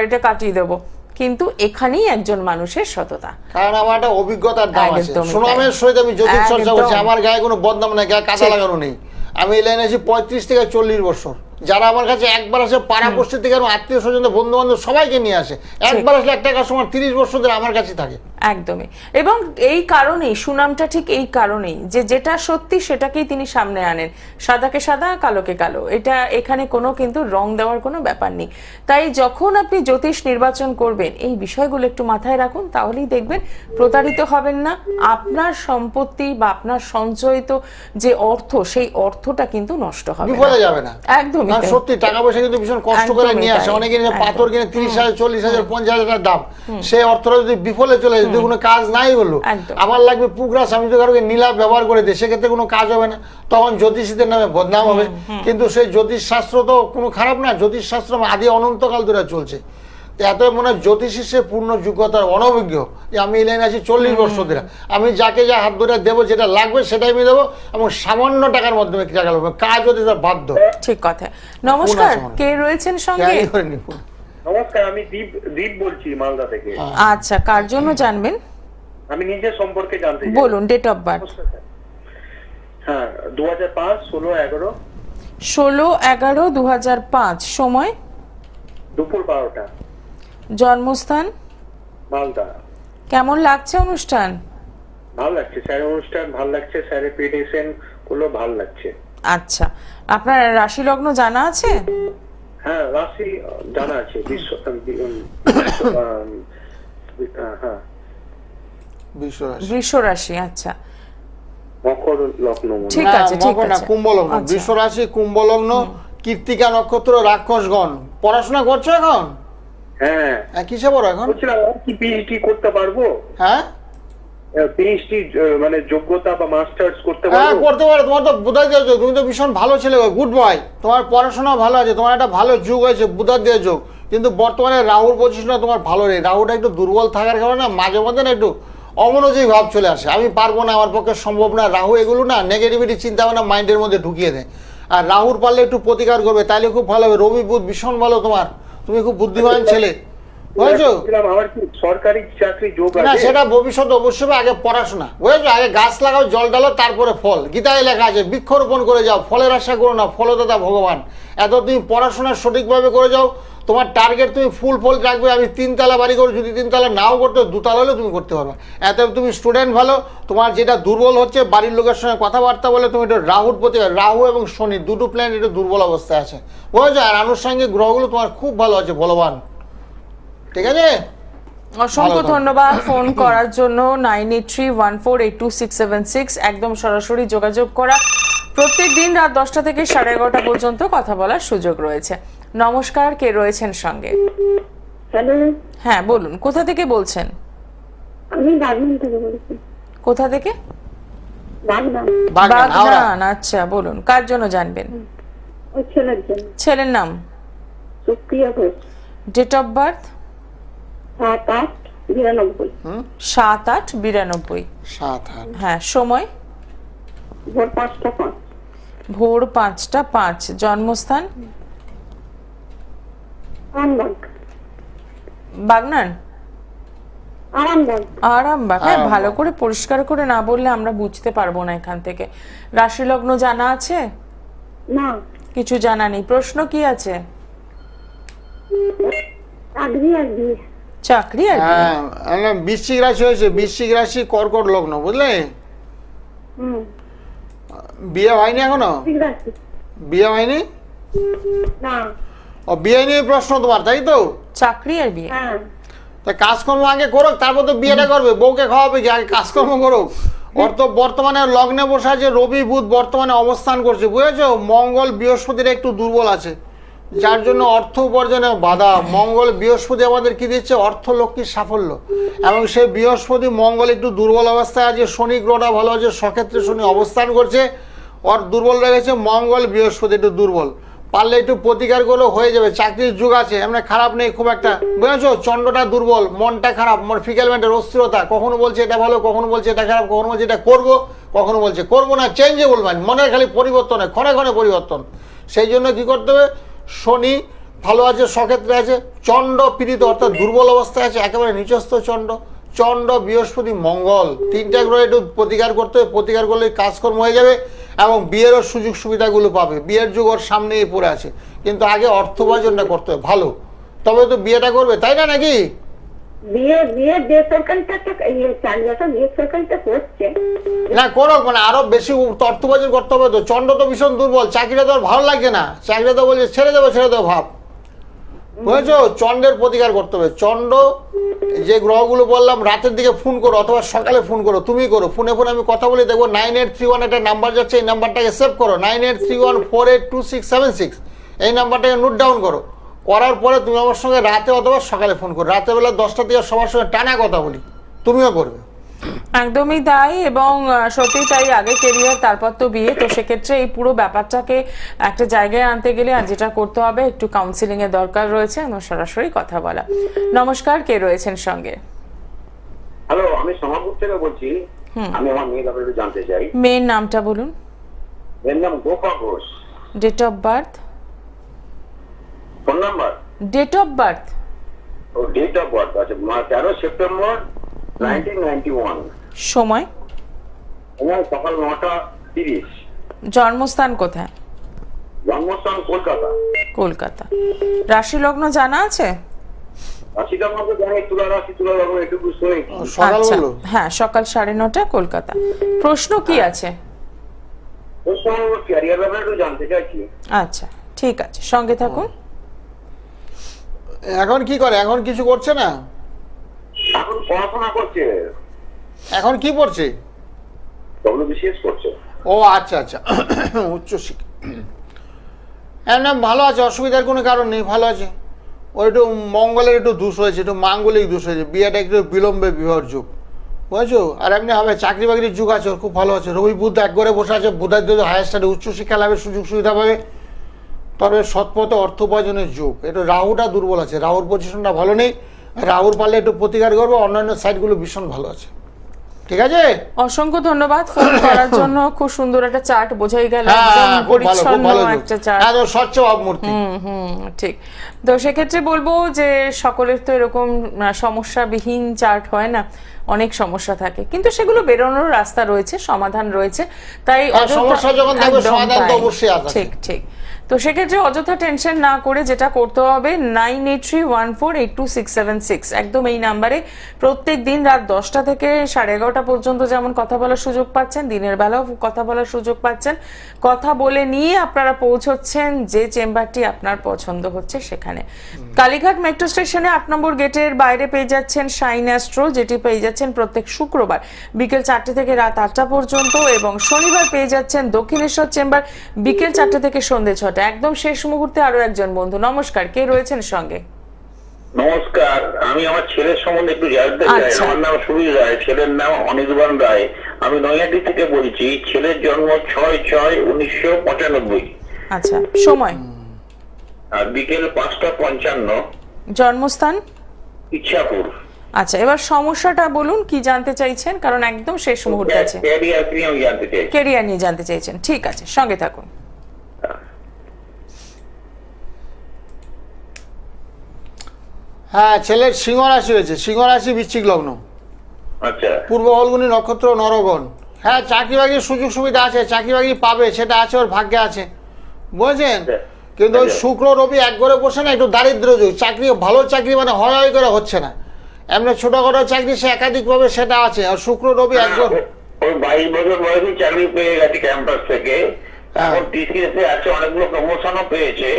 এটা কাটিয়ে দেবো, কিন্তু এখানেই একজন মানুষের সততা, কারণ আমার একটা অভিজ্ঞতার দাম আছে, সুনামের সহিত আমি জ্যোতিষ চর্চা করছি, আমার গায়ে কোনো বদনাম নেই, গায়ে কাঁচা লাগানো নেই। আমি এই লাইনে আছি 35 থেকে 40 বছর। যারা আমার কাছে একবার আসে, পাড়াপড়শি থেকে আত্মীয় স্বজন, বন্ধু বান্ধব সবাইকে নিয়ে আসে, একবার আসলে একটা কাস্টমার 30 বছর ধরে আমার কাছে থাকে। একদমই। এবং এই কারণেই সুনামটা ঠিক এই কারণেই যে যেটা সত্যি সেটাকেই তিনি সামনে আনেন, সাদাকে সাদা কালোকে কালো, এটা এখানে কোনো কিন্তু রং দেওয়ার কোনো ব্যাপার নেই। তাই যখন আপনি জ্যোতিষ নির্বাচন করবেন এই বিষয়গুলো একটু মাথায় রাখুন, তাহলেই দেখবেন প্রতারিত হবেন না। আপনার সম্পত্তি বা আপনার সঞ্চয়িত যে অর্থ, সেই অর্থটা কিন্তু নষ্ট হবে না, বিফলে যাবে না। একদমই সত্যি টাকা পয়সা কিন্তু ভীষণ কষ্ট করে নিয়ে আসে, অনেকে পাথর কিনে 30,000 40,000 50,000 দাম, সেই অর্থটা যদি বিফলে চলে যায়, কোনো কাজ নাই বললো, আমার লাগবে পুকুরাস, আমি যদি কারোকে নীলাভ ব্যবহার করে দিই, সেক্ষেত্রে কোনো কাজ হবে না, তখন জ্যোতিষীদের নামে বদনাম হবে। কিন্তু সেই জ্যোতিষ শাস্ত্র তো কোনো খারাপ না, জ্যোতিষ শাস্ত্র আদি অনন্তকাল ধরে চলছে। এত মনে হয় জ্যোতিষী সে পূর্ণ যোগ্যতার অনভিজ্ঞ, যে আমি এই লাইনে আছি 40 বছর ধরে, আমি যাকে যা হাত ধরে দেবো, যেটা লাগবে সেটাই আমি দেবো, এবং সামান্য টাকার মাধ্যমে ক্রিয়াকলাপ, কাজ হতে তার বাধ্য। ঠিক কথা। নমস্কার, কে রয়েছেন সঙ্গে? নমস্কার, আমি দীপ বলছি মালদা থেকে। আচ্ছা, কার জন্য জানবেন? আমি নিজের সম্পর্কে জানতে চাই। বলুন, ডেট অফ বার্থ। হ্যাঁ, 2005 16/11 16/11/2005, সময় দুপুর 12টা, জন্মস্থান মালদা। কেমন লাগছে অনুষ্ঠান? ভালো লাগছে স্যারের অনুষ্ঠান, ভালো লাগছে স্যারের প্রেডিকশন গুলো, ভালো লাগছে। আচ্ছা, আপনার রাশি লগ্ন জানা আছে? হ্যাঁ, রাশি জানা আছে, হ্যাঁ, বৃষ রাশি। আচ্ছা, মকর লগ্ন। ঠিক আছে, ঠিক আছে, কুম্ভ লগ্ন, বৃষ রাশি, কুম্ভ লগ্ন, কৃত্তিকা নক্ষত্র, রাক্ষসগণ। পড়াশোনা করছো এখন? হ্যাঁ। কিসে পড়ো এখন? বলছিলাম কি পিএইচডি করতে পারবো? হ্যাঁ, পিএইচডি মানে যোগ্যতা বা মাস্টার্স করতে পারবো? হ্যাঁ, করতে পারো। তোমার তো বুধার দিয়ে যোগ, তুমি তো ভীষণ ভালো ছেলে, গুড বয়, তোমার পড়াশোনা ভালো আছে, তোমার একটা ভালো যোগ হয়েছে, বুধার দিয়ে যোগ, কিন্তু বর্তমানে রাহুর পজিশনটা তোমার ভালো নেই, রাহুটা একটু দুর্বল থাকার কারণে না মাঝে মধ্যে না একটু অমনোযোগী ভাব চলে আসে, আমি পারবো না, আমার পক্ষে সম্ভব না। রাহু এগুলো না নেগেটিভিটি চিন্তা ভাবনা মাইন্ডের মধ্যে ঢুকিয়ে দেয়। আর রাহুর পারলে একটু প্রতিকার করবে, তাইলে খুব ভালো হবে। রবি বুধ ভীষণ ভালো তোমার, তুমি খুব বুদ্ধিমান ছেলে, বুঝেছো? আমার কি সরকারি চাকরি যোগ না আছে? সেটা ভবিষ্যৎ অবশ্যই, আগে পড়াশোনা, বুঝেছো? আগে গাছ লাগাও, জল ডালো, তারপরে ফল। গীতায় লেখা আছে বৃক্ষরোপণ করে যাও, ফলের আশা করো না, ফলদাতা ভগবান। এত তুমি পড়াশোনা সঠিকভাবে করে যাও, তোমার টার্গেট তুমি ফুল ফল রাখবে। আমি 3 তলা বাড়ি করো, যদি 3 তলা নাও করতে 2 তলা হলেও তুমি করতে পারবে। এত তুমি স্টুডেন্ট ভালো, তোমার যেটা দুর্বল হচ্ছে বাড়ির লোকের সঙ্গে কথাবার্তা বলে তুমি একটু রাহুর প্রতি, রাহু এবং শনি দুটো প্ল্যানেট একটু দুর্বল অবস্থায় আছে, বুঝেছো? আর আনুষঙ্গিক গ্রহগুলো তোমার খুব ভালো আছে, বলবান, ঠিক আছে? অসংখ্য ভালো। ধন্যবাদ ফোন করার জন্য। 9831482676 একদম সরাসরি যোগাযোগ করা। প্রত্যেক দিন রাত 10টা থেকে 11:30 পর্যন্ত কথা বলার সুযোগ রয়েছে। নমস্কার, কে রয়েছেন সঙ্গে? হ্যালো, হ্যাঁ বলুন, কোথা থেকে বলছেন? আমি বাগনান থেকে বলছি। কোথা থেকে? বাগনান, বাগনান, হাওড়া। বাগনান, আচ্ছা বলুন, কার জন্য জানবেন? ওই ছেলের জন্য। ছেলের নাম? Supriya Ghosh, date of birth? 7/8/92, 7/8/92। 7-8। হ্যাঁ, সময়? ভোর 5টা 5। ভোর 5টা 5। জন্মস্থান? আরামবাগ, বাগনান, আরামবাগ। আরামবাগ। হ্যাঁ, আরামবাগ। ভালো করে পরিষ্কার করে না বললে আমরা বুঝতে পারবো না এখান থেকে। রাশি লগ্ন জানা আছে? না, কিছু জানা নেই। প্রশ্ন কি আছে? চাকরি আর বিয়ে। চাকরি আর বিয়ে। হ্যাঁ, বৃশ্চিক রাশি হয়েছে, বৃশ্চিক রাশি কর্কট লগ্ন, বুঝলে? হুম, বিয়ে হয়নি এখনো? ঠিক আছে। বিয়ে হয়নি? না, ও, বিয়ে নিয়ে প্রশ্ন তোমার, তাই তো? চাকরি আর বিয়ে। হ্যাঁ, তা কাজকর্ম আগে করুক, তারপর তো বিয়েটা করবে, বউকে খাওয়াবে কি, আগে কাজকর্ম করুক। বর্তমানে লগ্নে বসে আছে রবি বুধ, বর্তমানে অবস্থান করছে, বুঝেছো? মঙ্গল বৃহস্পতির একটু দুর্বল আছে, যার জন্য অর্থ উপার্জনে বাধা। মঙ্গল বৃহস্পতি আমাদের কি দিচ্ছে? অর্থ লক্ষ্মীর সাফল্য। এবং সেই বৃহস্পতি মঙ্গল একটু দুর্বল অবস্থায় আছে, শনি গ্রহটা ভালো আছে, সক্ষেত্রে শনি অবস্থান করছে, ওর দুর্বল রয়েছে। মঙ্গল বৃহস্পতি একটু দুর্বল, পারলে একটু প্রতিকার করলেও হয়ে যাবে। চাকরির যুগ আছে, এমনি খারাপ নেই খুব একটা, বুঝেছো? চন্দ্রটা দুর্বল, মনটা খারাপ, ফিকেল মাইন্ডের অস্থিরতা, কখনো বলছে এটা ভালো, কখনো বলছে এটা খারাপ, কখনো বলছে এটা করবো, কখনো বলছে করবো না। চেঞ্জেবল মাইন্ড, মনের খালি পরিবর্তন হয়, ক্ষণে ক্ষণে পরিবর্তন। সেই জন্য কি করতে হবে? শনি ভালো আছে, সক্ষেত্রে আছে, চন্ড পীড়িত অর্থাৎ দুর্বল অবস্থায় আছে, একেবারে নিচস্থ চন্ড। চন্ড বৃহস্পতি মঙ্গল 3টা গ্রহ একটু প্রতিকার করতে হবে, প্রতিকার করলে কাজকর্ম হয়ে যাবে এবং বিয়েরও সুযোগ সুবিধাগুলো পাবে। বিয়ের যুগ ওর সামনেই পড়ে আছে, কিন্তু আগে অর্থ উপার্জনটা করতে হবে ভালো, তবে তো বিয়েটা করবে, তাই না নাকি? বিয়ে বিয়ে বেসরকারিটা তো চাকরিটা বেসরকারিটা করছে। না করো, আরো বেশি অর্থ উপার্জন করতে হবে তো। চন্ড তো ভীষণ দুর্বল, চাকরিটা তো আর ভালো লাগছে না, চাকরিটা তো বলছে ছেড়ে দেবো ভাব, বুঝেছো? চন্ডের প্রতিকার করতে হবে। চন্ড যে গ্রহগুলো বললাম, রাতের দিকে ফোন করো অথবা সকালে ফোন করো, তুমি করো, ফোনে আমি কথা বলে দেখবো। 9831 একটা নাম্বার যাচ্ছে, এই নাম্বারটাকে সেভ করো, 9831482676, এই নাম্বারটাকে নোট ডাউন করো। করার পরে তুমি আমার সঙ্গে রাতে অথবা সকালে ফোন করো, রাতের বেলা 10টা থেকে সবার সঙ্গে টানা কথা বলি, তুমিও করবে। একদমই তাই, এবং সত্যি তাই। আগে কেরিয়ার, তারপর তো বিয়ে। তো সেক্ষেত্রে এই পুরো ব্যাপারটাকে একটা জায়গায় আনতে গেলে আর যেটা করতে হবে, একটু কাউন্সিলিং এর দরকার রয়েছে এবং সরাসরি কথা বলা। নমস্কার, কে রয়েছেন সঙ্গে? হ্যালো, আমি সোমাপুর থেকে বলছি। আমি আমার মেয়ের ব্যাপারে একটু জানতে চাই। মেয়ের নামটা বলুন। মেয়ের নাম Gopa Ghosh. Date of birth? Phone number? Date of birth? ও, ডেট অফ বার্থ আছে 13 সেপ্টেম্বর 1991। সময়? সকাল 9:30। জন্মস্থান কোথায়? জন্মস্থান কলকাতা। কলকাতা। রাশি লগ্ন জানা আছে? রাশিটা আমাকে জানি তুলা রাশি, তুলা লগ্ন, এটুকু শুনেছি। সকাল আচ্ছা, বলো। হ্যাঁ, সকাল 9:30 কলকাতা। প্রশ্ন কি আছে? ক্যারিয়ার ব্যাপারে একটু জানতে চাইছি। আচ্ছা, ঠিক আছে, সঙ্গে থাকুন। এখন কি করে? এখন কিছু করছে না, এখন পড়াশোনা করছে, এখন কি পড়ছে? WBCS করছে। ও আচ্ছা, উচ্চশিক্ষা। না, ভালো আছে, অসুবিধার কোনো কারণ নেই, ভালো আছে। ওর একটু মঙ্গলের একটু দোষ হয়েছে, একটু মাঙ্গলিক দোষ হয়েছে, বিয়েটা একটু বিলম্বে বিবাহের যুগ, বুঝেছো? আর এমনি হবে, চাকরি বাকরির যুগ আছে, ওর খুব ভালো আছে। রবি বুধ এক ঘরে বসে আছে, বুধার যদি হায়ার স্টাডি উচ্চশিক্ষা লাভের সুযোগ সুবিধা পাবে, তবে সৎপথে অর্থ উপার্জনের যোগ, একটু রাহুটা দুর্বল আছে, রাহুর পজিশনটা ভালো নেই, রাহুর পারলে একটু প্রতিকার করবো, অন্যান্য সাইডগুলো ভীষণ ভালো আছে। ঠিক আছে, অসংখ্য ধন্যবাদ ফোন করার জন্য। খুব সুন্দর একটা চার্ট বোঝাই গেল, একদম হ্যাঁ খুব ভালো, খুব পরিচ্ছন্ন ভালো একটা চার্ট। একদম স্বচ্ছ ভাবমূর্তি। ঠিক। তো সেক্ষেত্রে বলবো যে সকলের তো এরকম সমস্যাবিহীন চার্ট হয় না, অনেক সমস্যা থাকে, কিন্তু সেগুলো বেরোনোর রাস্তা রয়েছে, সমাধান রয়েছে। তাই সমস্যা যখন থাকবে একদম সমাধান তো তাই। অবশ্যই আছে। ঠিক ঠিক। তো সেক্ষেত্রে অযথা টেনশন না করে যেটা করতে হবে 9831482676 একদম এই নাম্বারে প্রত্যেক দিন রাত 10টা থেকে 11:30 পর্যন্ত যেমন কথা বলার সুযোগ পাচ্ছেন, দিনের বেলাও কথা বলার সুযোগ পাচ্ছেন। কথা বলে নিয়ে আপনারা পৌঁছচ্ছেন যে চেম্বারটি আপনার পছন্দ হচ্ছে সেখানে। কালীঘাট মেট্রো স্টেশনে 8 নম্বর গেটের বাইরে পেয়ে যাচ্ছেন শাইন অ্যাস্ট্রো, যেটি পেয়ে যাচ্ছেন প্রত্যেক শুক্রবার বিকেল 4টে থেকে রাত 8টা পর্যন্ত, এবং শনিবার পেয়ে যাচ্ছেন দক্ষিণেশ্বর চেম্বার বিকেল 4টে থেকে সন্ধ্যে 6টা। একদম শেষ মুহূর্তে আরো একজন বন্ধু, নমস্কার, কে রয়েছেন সঙ্গে? নমস্কার, আমি আমার ছেলের সম্বন্ধে একটু জানতে চাই। আচ্ছা। আমার নাম সুবীর রায়, ছেলের নাম অনির্বাণ রায়। আমি নৈহাটি থেকে বলছি। ছেলের জন্ম 6/6/1995, আচ্ছা, সময়? আর বিকেল 5:55, জন্মস্থান? ইচ্ছাপুর। আচ্ছা, এবার সমস্যাটা বলুন, কি জানতে চাইছেন, কারণ একদম শেষ মুহূর্তে আছে। ক্যারিয়ার নিয়ে আমি জানতে চাই। ক্যারিয়ার নিয়ে জানতে চাইছেন, ঠিক আছে, সঙ্গে থাকুন। হ্যাঁ, ছেলের সিংহ রাশি হয়েছে, সিংহ রাশি বৃশ্চিক লগ্ন, আচ্ছা, পূর্ব ফল্গুনী নক্ষত্র, নরগণ। হ্যাঁ, চাকরি বাকরির সুযোগ সুবিধা আছে, চাকরি বাকরি পাবে, সেটা আছে, ওর ভাগ্যে আছে, বুঝেছেন? কিন্তু ওই শুক্র রবি এক ঘরে বসে না, একটু দারিদ্র যোগ, চাকরি ভালো চাকরি মানে হয় করে হচ্ছে না, এমনি ছোটখাটো চাকরি সে একাধিক পাবে সেটা আছে, আর শুক্র রবি এক ঘরে। ওই 22 বছর বয়সে চাকরি পেয়ে গেছে ক্যাম্পাস থেকে, এখন টিসিএস এ আছে, অনেকগুলো প্রমোশনও পেয়েছে।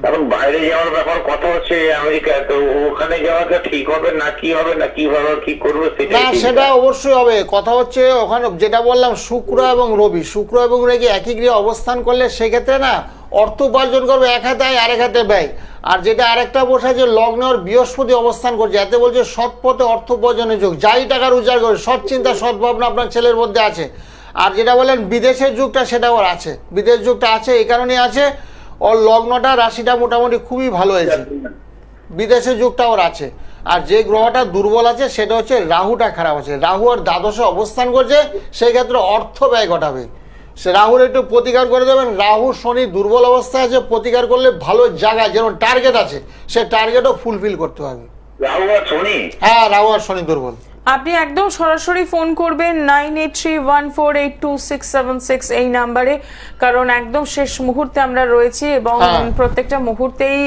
এখন বাইরে যাওয়ার ব্যাপার কথা হচ্ছে আমেরিকায়, তো ওখানে যাওয়াটা ঠিক হবে না কি হবে না কিভাবে কি করবে না, সেটা অবশ্যই হবে। কথা হচ্ছে ওখানে যেটা বললাম, শুক্র এবং রবি, শুক্র এবং রবি একই গৃহে অবস্থান করলে সেক্ষেত্রে না অর্থ উপার্জন করবে, এক হাতে আয় আরেক হাতে ব্যয়। আর যেটা আরেকটা বসে যে লগ্নের বৃহস্পতি অবস্থান করছে, এতে বলছে সৎ পথে অর্থ উপার্জনের যোগ, যাই টাকা রোজগার করে, সৎ চিন্তা সৎ ভাবনা আপনার ছেলের মধ্যে আছে। আর যেটা বলেন বিদেশের যুগটা, সেটা ওর আছে, বিদেশ যুগটা আছে, এই কারণেই আছে, ওর লগ্নটা রাশিটা মোটামুটি খুবই ভালো হয়েছে, বিদেশের যুগটা ওর আছে। আর যে গ্রহটা দুর্বল আছে সেটা হচ্ছে রাহুটা খারাপ আছে, রাহু আর দ্বাদশে অবস্থান করছে, সেই ক্ষেত্রে অর্থ ব্যয় ঘটাবে। সে রাহুর একটু প্রতিকার করে দেবেন, রাহু শনি দুর্বল অবস্থায় আছে, প্রতিকার করলে ভালো জায়গায় যেমন টার্গেট আছে সে টার্গেটও ফুলফিল করতে হবে। রাহু আর শনি? হ্যাঁ, রাহু আর শনি দুর্বল। আপনি একদম সরাসরি ফোন করবেন 9831482676 এই নাম্বারে, কারণ একদম শেষ মুহূর্তে আমরা রয়েছি এবং প্রত্যেকটা মুহূর্তেই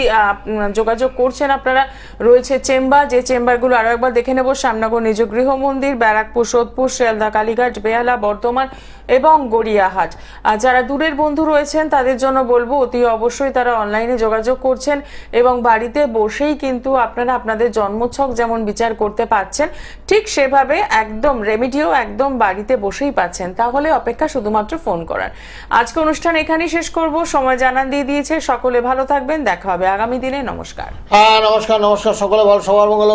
যোগাযোগ করছেন আপনারা। রয়েছে চেম্বার, যে চেম্বারগুলো আরো একবার দেখে নেব: শ্যামনগর নিজ গৃহ মন্দির, ব্যারাকপুর, সোদপুর, শিয়ালদা, কালীঘাট, বেহালা, বর্ধমান এবং গড়িয়াহাট। আর যারা দূরের বন্ধু রয়েছেন তাদের জন্য বলবো অতি অবশ্যই তারা অনলাইনে যোগাযোগ করছেন এবং বাড়িতে বসেই কিন্তু আপনারা আপনাদের জন্মছক যেমন বিচার করতে পারছেন, ঠিক সেভাবে একদম রেমিডিও একদম বাড়িতে বসেই পাচ্ছেন। তাহলে অপেক্ষা শুধুমাত্র ফোন করার। আজকে অনুষ্ঠান এখানেই শেষ করব, সময় জানান দিয়ে দিয়েছে। সকলে ভালো থাকবেন, দেখা হবে আগামী দিনে। নমস্কার। হ্যাঁ, নমস্কার, নমস্কার, সকলে ভালো, সবার মঙ্গল।